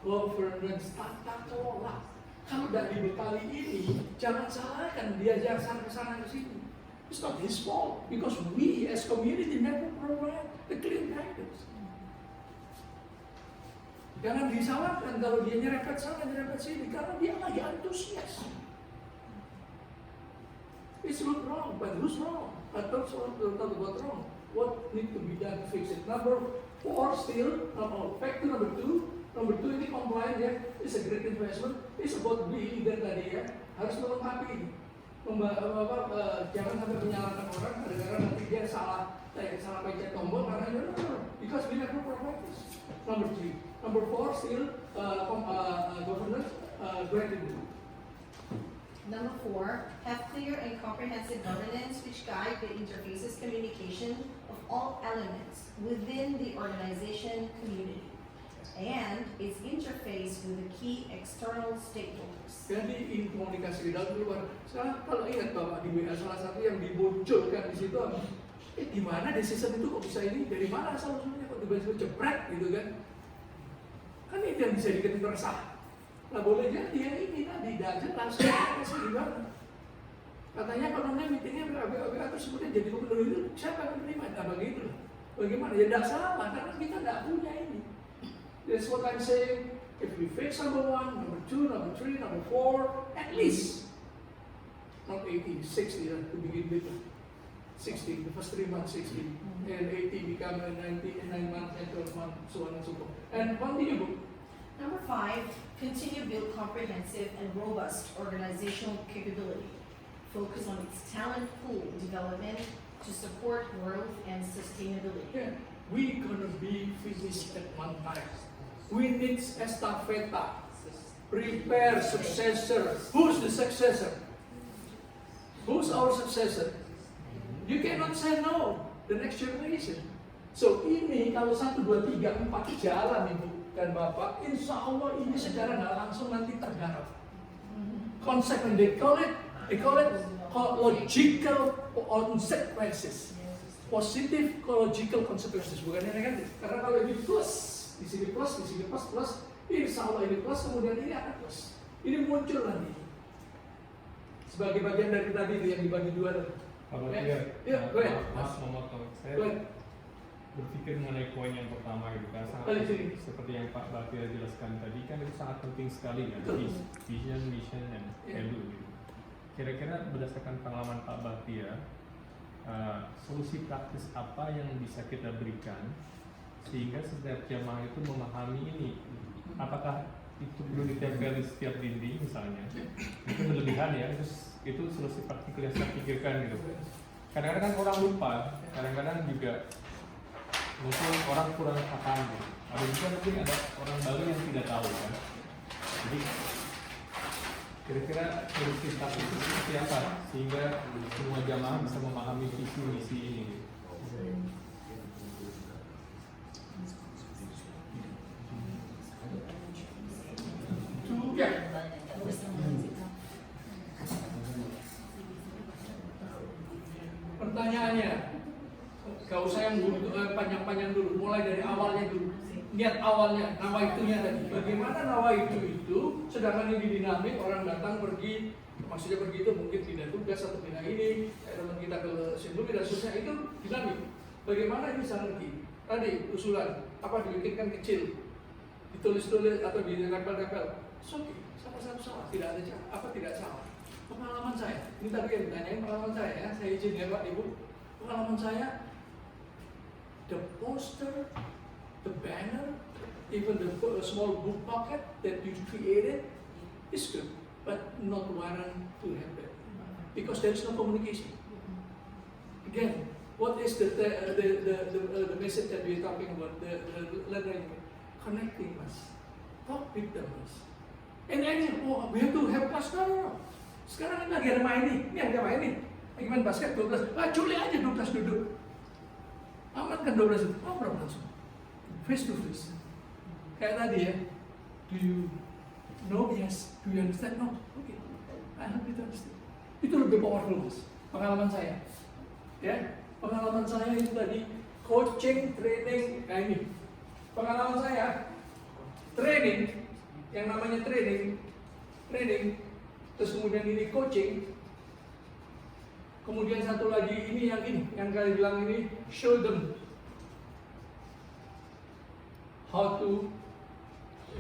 Governance, tata kelola. Kalau tidak dibekali ini, jangan salahkan dia jangan ke sana ke sini. It's not his fault because we as community never provide the clear guidance. Jangan disalahkan kalau dia nyerempet sana nyerempet sini karena dia lagi antusias. It's not wrong, but who's wrong? I don't talk about wrong. What need to be done to fix it? Number 4 still, back to number 2. Number 2 ini compliant ya, it's a great investment. It's about being leader tadi ya, harus melengkapi ini. Jangan sampai menyalahkan orang gara-gara nanti dia salah pencet tombol karena because we never provide this. Number 3. Number 4 still governance gratitude. Number 4, have clear and comprehensive governance which guide the interfaces communication of all elements within the organization community and its interface with the key external stakeholders. Jadi ini komunikasi di dalam luar. Sekarang kalau ingat Bapak di WA salah satu yang dimunculkan di situ, gimana decision itu kok bisa ini? Dari mana asal usulnya kok tiba-tiba jebret gitu kan? Kan itu yang bisa bikin resah. Nah boleh jadi yang ini tadi tidak langsung kasih gimana? Katanya kononnya meetingnya BABA terus kemudian jadi gubernur itu siapa yang menerima? Nah begitu lah. Bagaimana? Ya tidak salah karena kita tidak punya ini. That's what I'm saying. If we fix number 1, number 2, number 3, number 4, at least not 80, 60 to begin with. 60, the first 3 months 60, and 80 become 90, and 9 months, and 12 months, so on and so forth. And continue. Number 5, continue build comprehensive and robust organizational capability. Focus on its talent pool development to support growth and sustainability. Yeah, we gonna be finished at one time. We need estafeta. Prepare successor. Who's the successor? Who's our successor? You cannot say no. The next generation. So ini kalau 1, 2, 3, 4 jalan Ibu dan Bapak, insya Allah ini secara nggak langsung nanti tergarap. Konsep yang they call it logical consequences. Positive logical consequences, bukan yang negatif. Karena kalau ini plus, di sini plus, insya Allah ini plus, kemudian ini akan plus. Ini muncul nanti. Sebagai bagian dari tadi itu yang dibagi 2 tadi. Maaf memotong. Saya berpikir mengenai poin yang pertama gitu kan, seperti yang Pak Bakir jelaskan tadi kan itu sangat penting sekali ya, vision, mission, dan value gitu. Kira-kira berdasarkan pengalaman Pak Bakir, solusi praktis apa yang bisa kita berikan sehingga setiap jamaah itu memahami ini? Apakah itu perlu ditempel di setiap dinding misalnya? Itu berlebihan ya, itu solusi praktikal yang saya pikirkan gitu. Kadang-kadang kan orang lupa, kadang-kadang juga mungkin orang kurang paham gitu. Ada juga mungkin ada orang baru yang tidak tahu kan. Jadi kira-kira solusi praktis itu seperti apa sehingga semua jamaah bisa memahami visi misi ini gitu. Pertanyaannya, gak usah yang panjang-panjang dulu, mulai dari awalnya dulu. Niat awalnya, nawaitunya tadi. Bagaimana nawaitu itu, sedangkan ini dinamik, orang datang pergi, maksudnya pergi itu mungkin pindah tugas atau pindah ini, teman kita ke Sindumi dan seterusnya, itu dinamik. Bagaimana ini bisa ngerti? Tadi usulan, apa dibikinkan kecil, ditulis-tulis atau ditempel-tempel. Oke, sama-sama salah, tidak ada salah. Apa tidak salah? Pengalaman saya, ini tadi yang ditanyain pengalaman saya ya, saya izin ya Pak Ibu. Pengalaman saya, the poster, the banner, even the small book pocket that you created is good, but not warrant to have that. because there is no communication. Again, what is the message that we are talking about? The learning, connecting us, talk with them. And then, oh, we have to have class. No. Sekarang ini lagi ada main nih, ini ada main nih. Lagi main basket 12, culi aja 12 duduk. Amankan 12 duduk, ngobrol langsung. Face to face. Kayak tadi ya, do you know? Yes. Do you understand? No. Okay. I help you to understand. Itu lebih powerful, Mas. Pengalaman saya. Ya, pengalaman saya itu tadi coaching, training, kayak ini. Pengalaman saya training, yang namanya training, terus kemudian ini coaching, kemudian satu lagi ini, yang kalian bilang ini, show them how to,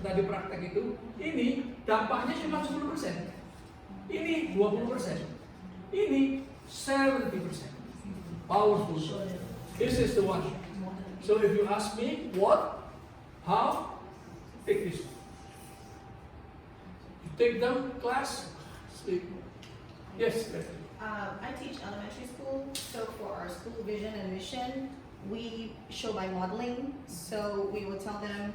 tadi praktek itu, ini dampaknya cuma 10%, ini 20%, ini 70%, powerful. This is the one. So if you ask me what, how, take this one. You take them class, sleep. Yes. I teach elementary school, so for our school vision and mission, we show by modeling. So we will tell them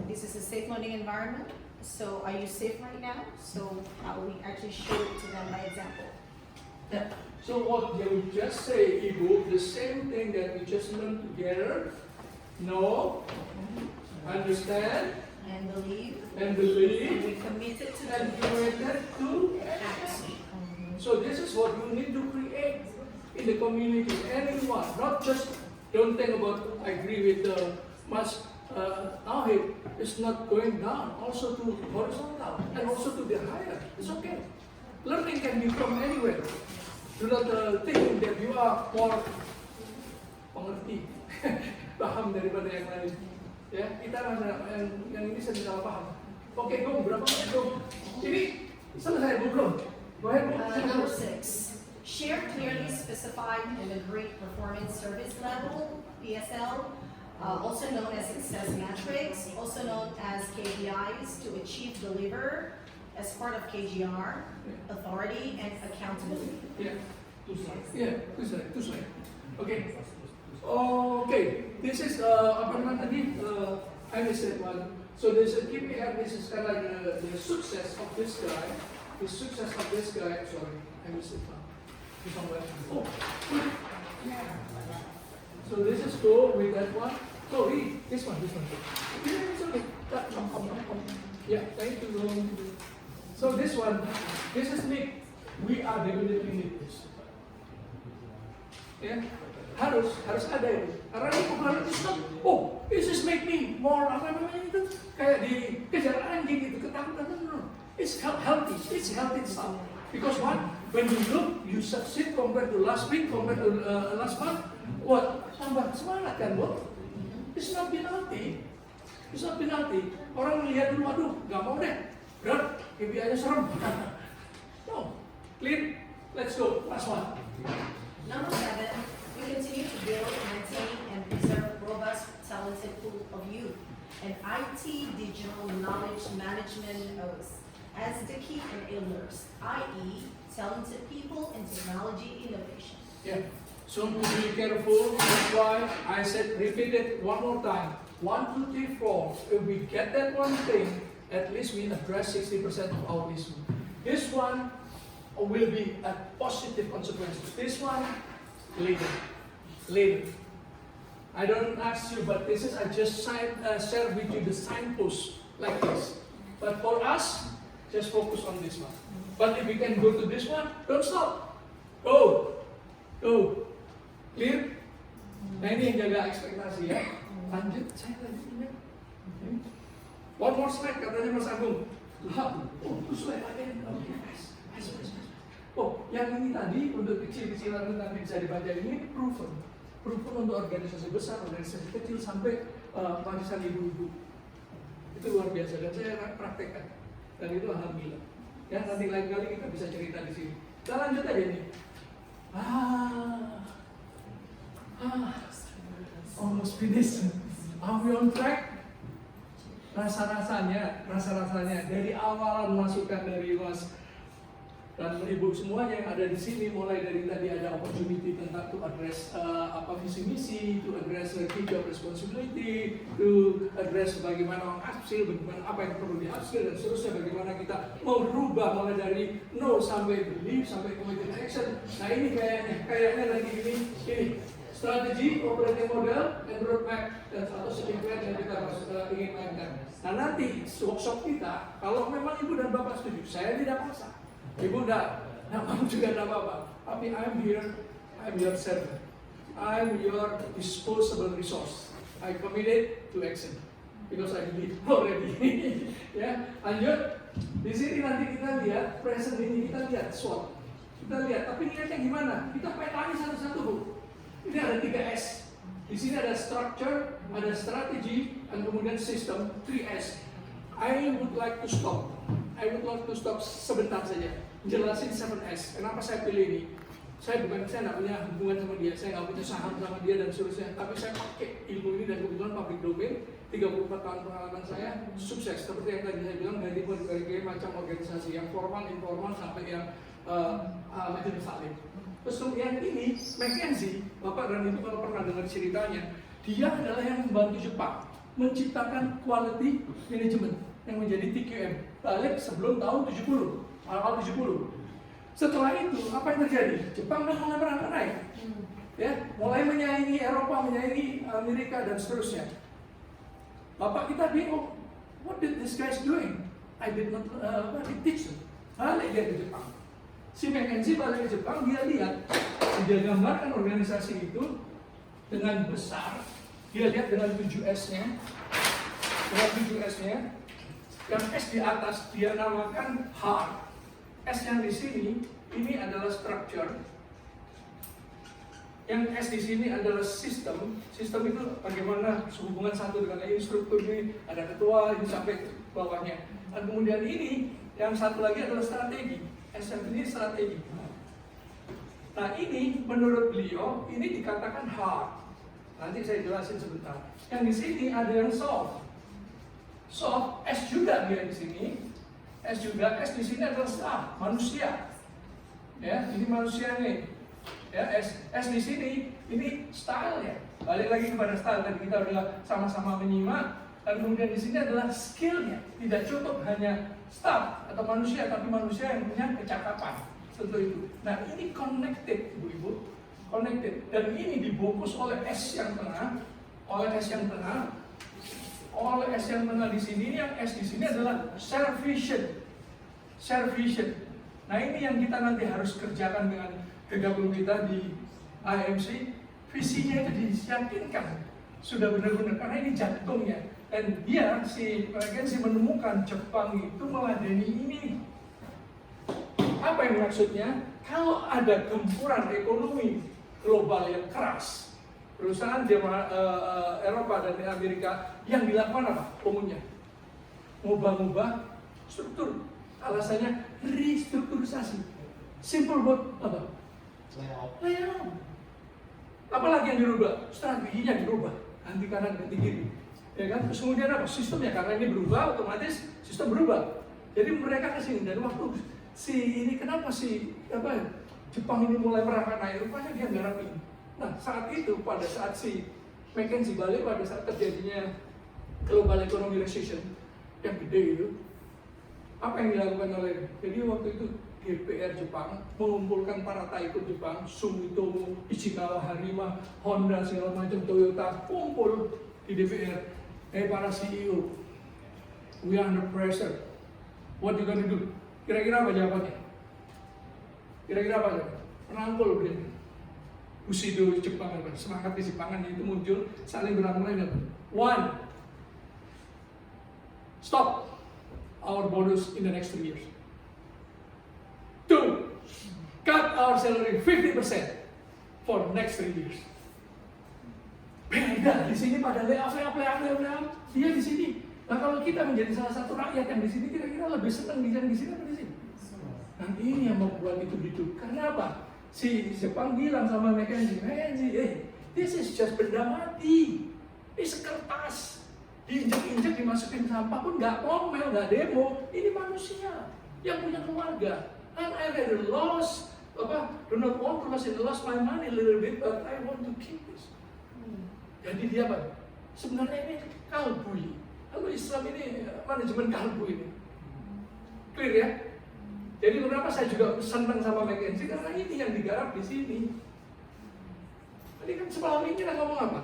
this is a safe learning environment. So are you safe right now? So how we actually show it to them by example. Yeah. So what you just say, Ibu, the same thing that we just learned together. Know, understand, And believe. And believe. And we committed to And committed to act. So this is what you need to create in the community. Anyone, not just don't think about. I agree with Mas Ahid. It's not going down. Also to horizontal and also to the higher. It's okay. Learning can be from anywhere. Do not think that you are more pengerti, paham daripada yang lain. Ya, kita rasa yang ini saya salah paham. Oke, Bung, berapa menit, Bung? Ini selesai, Bung, belum? Go ahead, Bung. Number 6, share clearly specified and agreed performance service level, PSL, also known as success metrics, also known as KPIs to achieve, deliver, as part of KGR, authority, and accountability. Yeah, two slides. Okay. Okay, this is apa namanya tadi? I missed that one. So there's a KPI. This is kind of like the success of this guy. The success of this guy. Sorry, I missed it. Somewhere. Oh, yeah. So this is go with that one. Sorry, this one. Yeah, it's okay. Yeah, thank you. So this one, this is me. We are developing this. Yeah. Harus ada itu. Karena ini bukan Islam. Oh, this is make me more apa namanya itu kayak dikejar anjing itu ketakutan. No. It's healthy. It's healthy stuff. Because what? When you look, you succeed compared to last week, compared to last month. What? Tambah semangat kan, Bos? It's not penalty. It's not penalty. Orang melihat dulu, aduh, nggak mau deh. Berat, KPI-nya serem. No. Clear? Let's go. Last one. Number 7. We continue to build, maintain, and preserve robust, talented pool of youth and IT digital knowledge management as the key enablers, i.e., talented people and technology innovation. Yeah. So be careful. That's why I said repeat it one more time. 1, 2, 3, 4. If we get that one thing, at least we address 60% of our issue. This one will be a positive consequence. This one later. I don't ask you, but this is I just share with you the signpost like this. But for us, just focus on this one. But if we can go to this one, don't stop. Go. Clear? Nah ini yang jaga ekspektasi ya. Lanjut, saya lanjut ya. One more slide katanya Mas Agung. Two slide again. Oh, yang ini tadi untuk kecil-kecilan nanti bisa dibaca ini proven untuk organisasi besar, organisasi kecil sampai warisan ibu-ibu. Itu luar biasa dan saya praktekkan. Dan itu alhamdulillah. Ya, nanti lain kali kita bisa cerita di sini. Kita lanjut aja nih. Almost finished. Are we on track? Rasa-rasanya dari awalan masukan dari Mas Dan ibu semuanya yang ada di sini, mulai dari tadi ada opportunity tentang to address visi misi, to address key job responsibility, to address bagaimana mengupskill, bagaimana apa yang perlu di-upskill dan seterusnya, bagaimana kita mau berubah mulai dari no sampai believe sampai committed action. Nah ini kayaknya lagi ini strategi, operating model, and roadmap dan satu plan yang kita ingin mainkan. Nah nanti workshop kita, kalau memang ibu dan bapak setuju, saya tidak paksa. Ibu nggak mau juga tidak apa-apa. Tapi I'm your servant. I'm your disposable resource. I committed to action because I did already. Ya, lanjut. Di sini nanti kita lihat present ini, kita lihat SWOT. Kita lihat. Tapi lihatnya gimana? Kita petani satu-satu, Bu. Ini ada 3S. Di sini ada structure, ada strategi, dan kemudian system 3S. I would like to stop sebentar saja, jelasin 7S. Kenapa saya pilih ini? Saya nggak punya hubungan sama dia, saya nggak punya saham sama dia dan seterusnya. Tapi saya pakai ilmu ini dan kebetulan public domain, 34 tahun pengalaman saya sukses. Seperti yang tadi saya bilang dari berbagai macam organisasi, yang formal, informal sampai yang majelis taklim. Terus kemudian ini McKinsey, Bapak dan Ibu kalau pernah dengar ceritanya, dia adalah yang membantu Jepang menciptakan quality management yang menjadi TQM balik sebelum tahun 70, awal 70. Setelah itu apa yang terjadi? Jepang kan mulai merangkak naik, ya, mulai menyaingi Eropa, menyaingi Amerika dan seterusnya. Bapak kita bingung, what did this guys doing? I did not teach them. Balik dia ke Jepang. Si McKinsey balik ke Jepang, dia lihat, dia gambarkan organisasi itu dengan besar. Dia lihat dengan 7S-nya, yang S di atas dia namakan hard. S yang di sini ini adalah structure. Yang S di sini adalah sistem. Sistem itu bagaimana hubungan satu dengan lain, struktur ini ada ketua ini sampai ke bawahnya. Dan kemudian ini yang satu lagi adalah strategi. S yang ini strategi. Nah ini menurut beliau ini dikatakan hard. Nanti saya jelasin sebentar. Yang di sini ada yang soft. Soft, S juga dia di sini. S juga, S di sini adalah staff, manusia. Ya, ini manusia nih. Ya, S di sini ini style ya. Balik lagi kepada style tadi kita udah sama-sama menyimak. Dan kemudian di sini adalah skillnya. Tidak cukup hanya staff atau manusia, tapi manusia yang punya kecakapan. Tentu itu. Nah, ini connected, Ibu-ibu. Connected. Dan ini dibungkus oleh S yang tengah, oleh S yang tengah di sini. Yang S di sini adalah share vision. Nah ini yang kita nanti harus kerjakan dengan G30 kita di IMC. Visinya itu diyakinkan sudah benar-benar, karena ini jantungnya. Dan dia si McKinsey menemukan Jepang itu meladeni ini. Apa yang maksudnya? Kalau ada gempuran ekonomi global yang keras, perusahaan Eropa dan Amerika yang dilakukan apa? Umumnya ngubah-ngubah struktur. Alasannya restrukturisasi. Simple buat apa? Layout. Apalagi yang dirubah? Strateginya dirubah. Ganti kanan, ganti kiri. Ya kan? Terus kemudian apa? Sistemnya, karena ini berubah, otomatis sistem berubah. Jadi mereka kesini dan waktu kenapa Jepang ini mulai merangkak naik, rupanya dia garap ini. Nah saat itu, pada saat si McKinsey balik, pada saat terjadinya global economy recession yang gede itu, apa yang dilakukan oleh, jadi waktu itu DPR Jepang mengumpulkan para tycoon Jepang, Sumitomo, Ichikawa, Harima, Honda, segala macam, Toyota, kumpul di DPR. Para CEO, we are under pressure. What you gonna do? Kira-kira apa jawabannya? Merangkul begini. Bushido Jepang, semangat di Jepangan itu muncul, saling berangkulan. 1. Stop our bonus in the next 3 years. 2. Cut our salary 50% for the next 3 years. Beda di sini pada layoff. Dia di sini. Nah kalau kita menjadi salah satu rakyat yang di sini, kira-kira lebih senang di sini atau di sini? Nah ini yang membuat itu hidup. Karena apa? Si Jepang bilang sama McKinsey, this is just benda mati. Ini sekertas. Diinjek-injek, dimasukin sampah pun nggak ngomel, nggak demo. Ini manusia yang punya keluarga. And I very lost, do not want to lose it, lost my money a little bit, but I want to keep this. Jadi dia apa? Sebenarnya ini kalbu. Kalau Islam ini manajemen kalbu ini. Clear ya? Jadi kenapa saya juga senang sama McKinsey? Karena ini yang digarap di sini. Tadi kan semalam ini kita ngomong apa?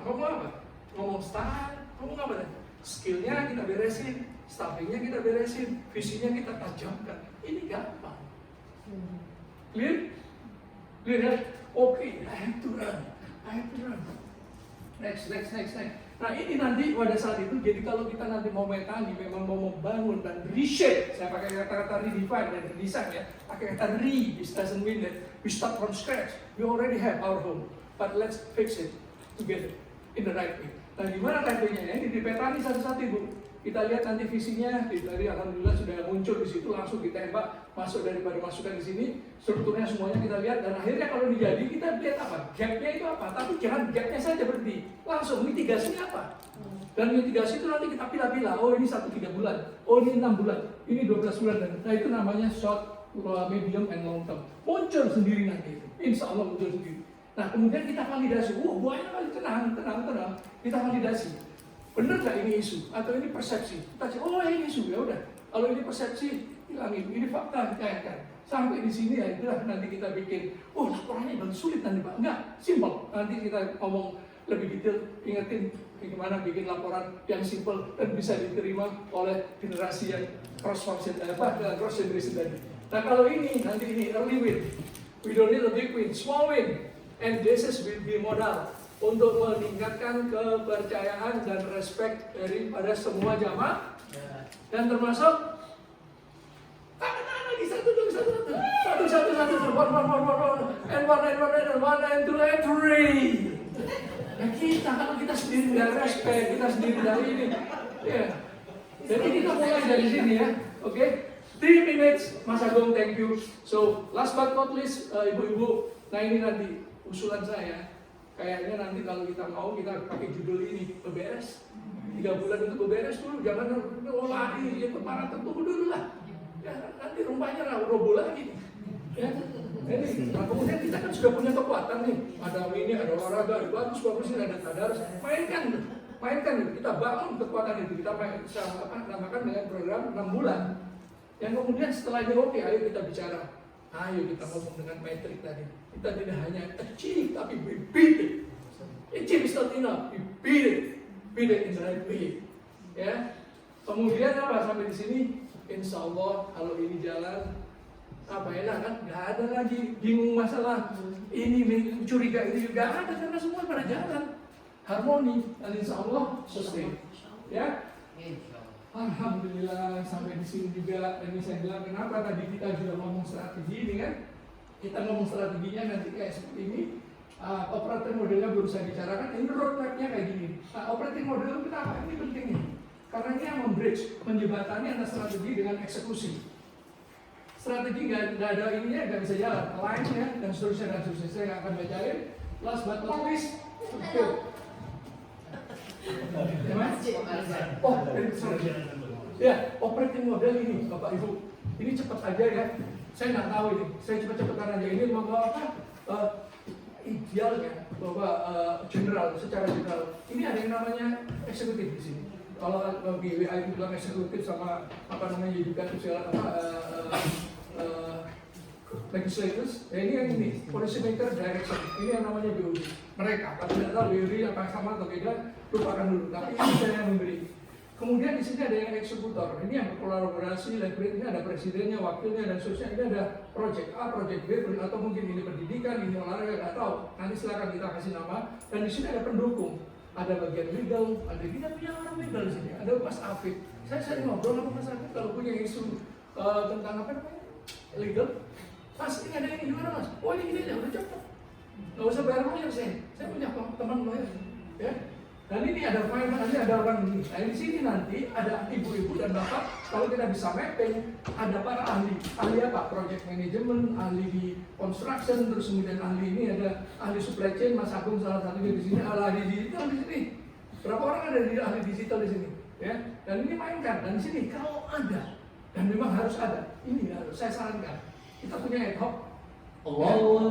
Ngomong style, ngomong apa? Skillnya kita beresin, staffingnya kita beresin, visinya kita tajamkan. Ini gampang. Clear? Clear ya? Oke, I have to run. Next. Nah ini nanti pada saat itu, jadi kalau kita nanti mau metani, memang mau membangun dan reshape, saya pakai kata-kata redefine dan redesign ya, pakai kata it doesn't mean that we start from scratch, we already have our home, but let's fix it together in the right way. Nah gimana right way-nya? Ini dipetani satu-satu Ibu. Kita lihat nanti visinya, dari alhamdulillah sudah muncul di situ, langsung ditembak, masuk daripada masukan di sini, strukturnya semuanya kita lihat, dan akhirnya kalau dijadi kita lihat apa? Gap-nya itu apa? Tapi jangan gap-nya saja berhenti, langsung mitigasinya apa? Dan mitigasi itu nanti kita pilah-pilah, oh ini 1-3 bulan, oh ini 6 bulan, ini 12 bulan, nah itu namanya short, medium, and long term. Muncul sendiri nanti itu, insya Allah muncul sendiri. Nah kemudian kita validasi, buahnya kali tenang, kita validasi. Benar nggak ini isu atau ini persepsi? Kita cek, oh ini isu ya udah. Kalau ini persepsi hilangin, ini fakta cairkan. Sampai di sini ya itulah nanti kita bikin. Oh laporannya baru sulit nanti Pak. Enggak, simple. Nanti kita ngomong lebih detail, ingetin bagaimana bikin laporan yang simple dan bisa diterima oleh generasi yang cross generation tadi. Nah kalau ini nanti ini early win, we don't need a big win, small win, and this will be modal untuk meningkatkan kepercayaan dan respect daripada semua jamaah dan termasuk lagi satu one and three. Nah kita kalau kita sendiri nggak respect, kita sendiri dari ini, ya. Jadi kita mulai dari sini ya, oke? 3 minutes, Mas Agung, thank you. So last but not least, ibu-ibu, nah ini nanti usulan saya. Kayaknya nanti kalau kita mau, kita pakai judul ini, beberes. 3 bulan itu beberes dulu, jangan lari, ya maraton tunggu dulu lah. Ya, nanti rumpahnya roboh lagi. Ya. Ini, nah kemudian kita kan sudah punya kekuatan nih. Ada ini, ada olahraga, bagus ini, ada tadarus. Mainkan, kita bangun kekuatan itu. Kita namakan dengan program 6 bulan. Yang kemudian setelah ini oke, ayo kita bicara. Ayo kita ngomong dengan metrik tadi. Kita tidak hanya achieve, tapi we beat it. Achieve is not enough, we beat it in the right way. Ya. Kemudian apa sampai di sini? Insya Allah kalau ini jalan, apa enak kan? Gak ada lagi bingung masalah ini curiga itu juga ada karena semua pada jalan harmoni dan insya Allah sustain. Ya. Alhamdulillah sampai di sini juga. Dan ini saya bilang kenapa tadi kita juga ngomong strategi ini kan? Kita ngomong strateginya nanti kayak seperti ini. Operating modelnya baru saya bicarakan. Ini roadmapnya kayak gini. Operating model itu kenapa? Ini penting nih. Karena ini yang membridge, menjembatani antara strategi dengan eksekusi. Strategi nggak ada ininya nggak bisa jalan. Line-nya dan seterusnya. Saya nggak akan bacain. Last but not least, ya, operating model ini, Bapak Ibu, ini cepat aja ya. Saya nggak tahu ini, saya cepat-cepatan aja ini bahwa apa? Idealnya bahwa secara general, ini ada yang namanya eksekutif di sini. Kalau GWA itu bilang eksekutif sama apa namanya juga segala legislators, ya ini yang ini, policy maker direction, ini yang namanya BOD. Mereka, kalau tidak tahu BOD apa sama atau beda, lupakan dulu. Tapi ini saya yang memberi. Kemudian di sini ada yang eksekutor, ini yang berkolaborasi, ini ada presidennya, wakilnya dan seterusnya. Ini ada project A, project B, atau mungkin ini pendidikan, ini olahraga, nggak tahu. Nanti silakan kita kasih nama. Dan di sini ada pendukung, ada bagian legal, ada kita punya orang legal di sini, ada Mas Afif. Saya sering ngobrol sama Mas Afif kalau punya isu tentang apa namanya legal. Mas, ini ada yang gimana Mas? Oh ini aja, udah cepet. Nggak usah bayar lawyer saya punya teman lawyer. Ya. Dan ini ada finance, ada orang ini. Nah di sini nanti ada ibu-ibu dan bapak. Kalau kita bisa mapping, ada para ahli. Ahli apa? Project management, ahli di construction, terus kemudian ahli ini ada ahli supply chain. Mas Agung salah satunya di sini, ahli digital di sini. Berapa orang ada di ahli digital di sini? Ya. Dan ini mainkan. Dan di sini kalau ada dan memang harus ada, ini harus saya sarankan. Kita punya ad hoc, Allah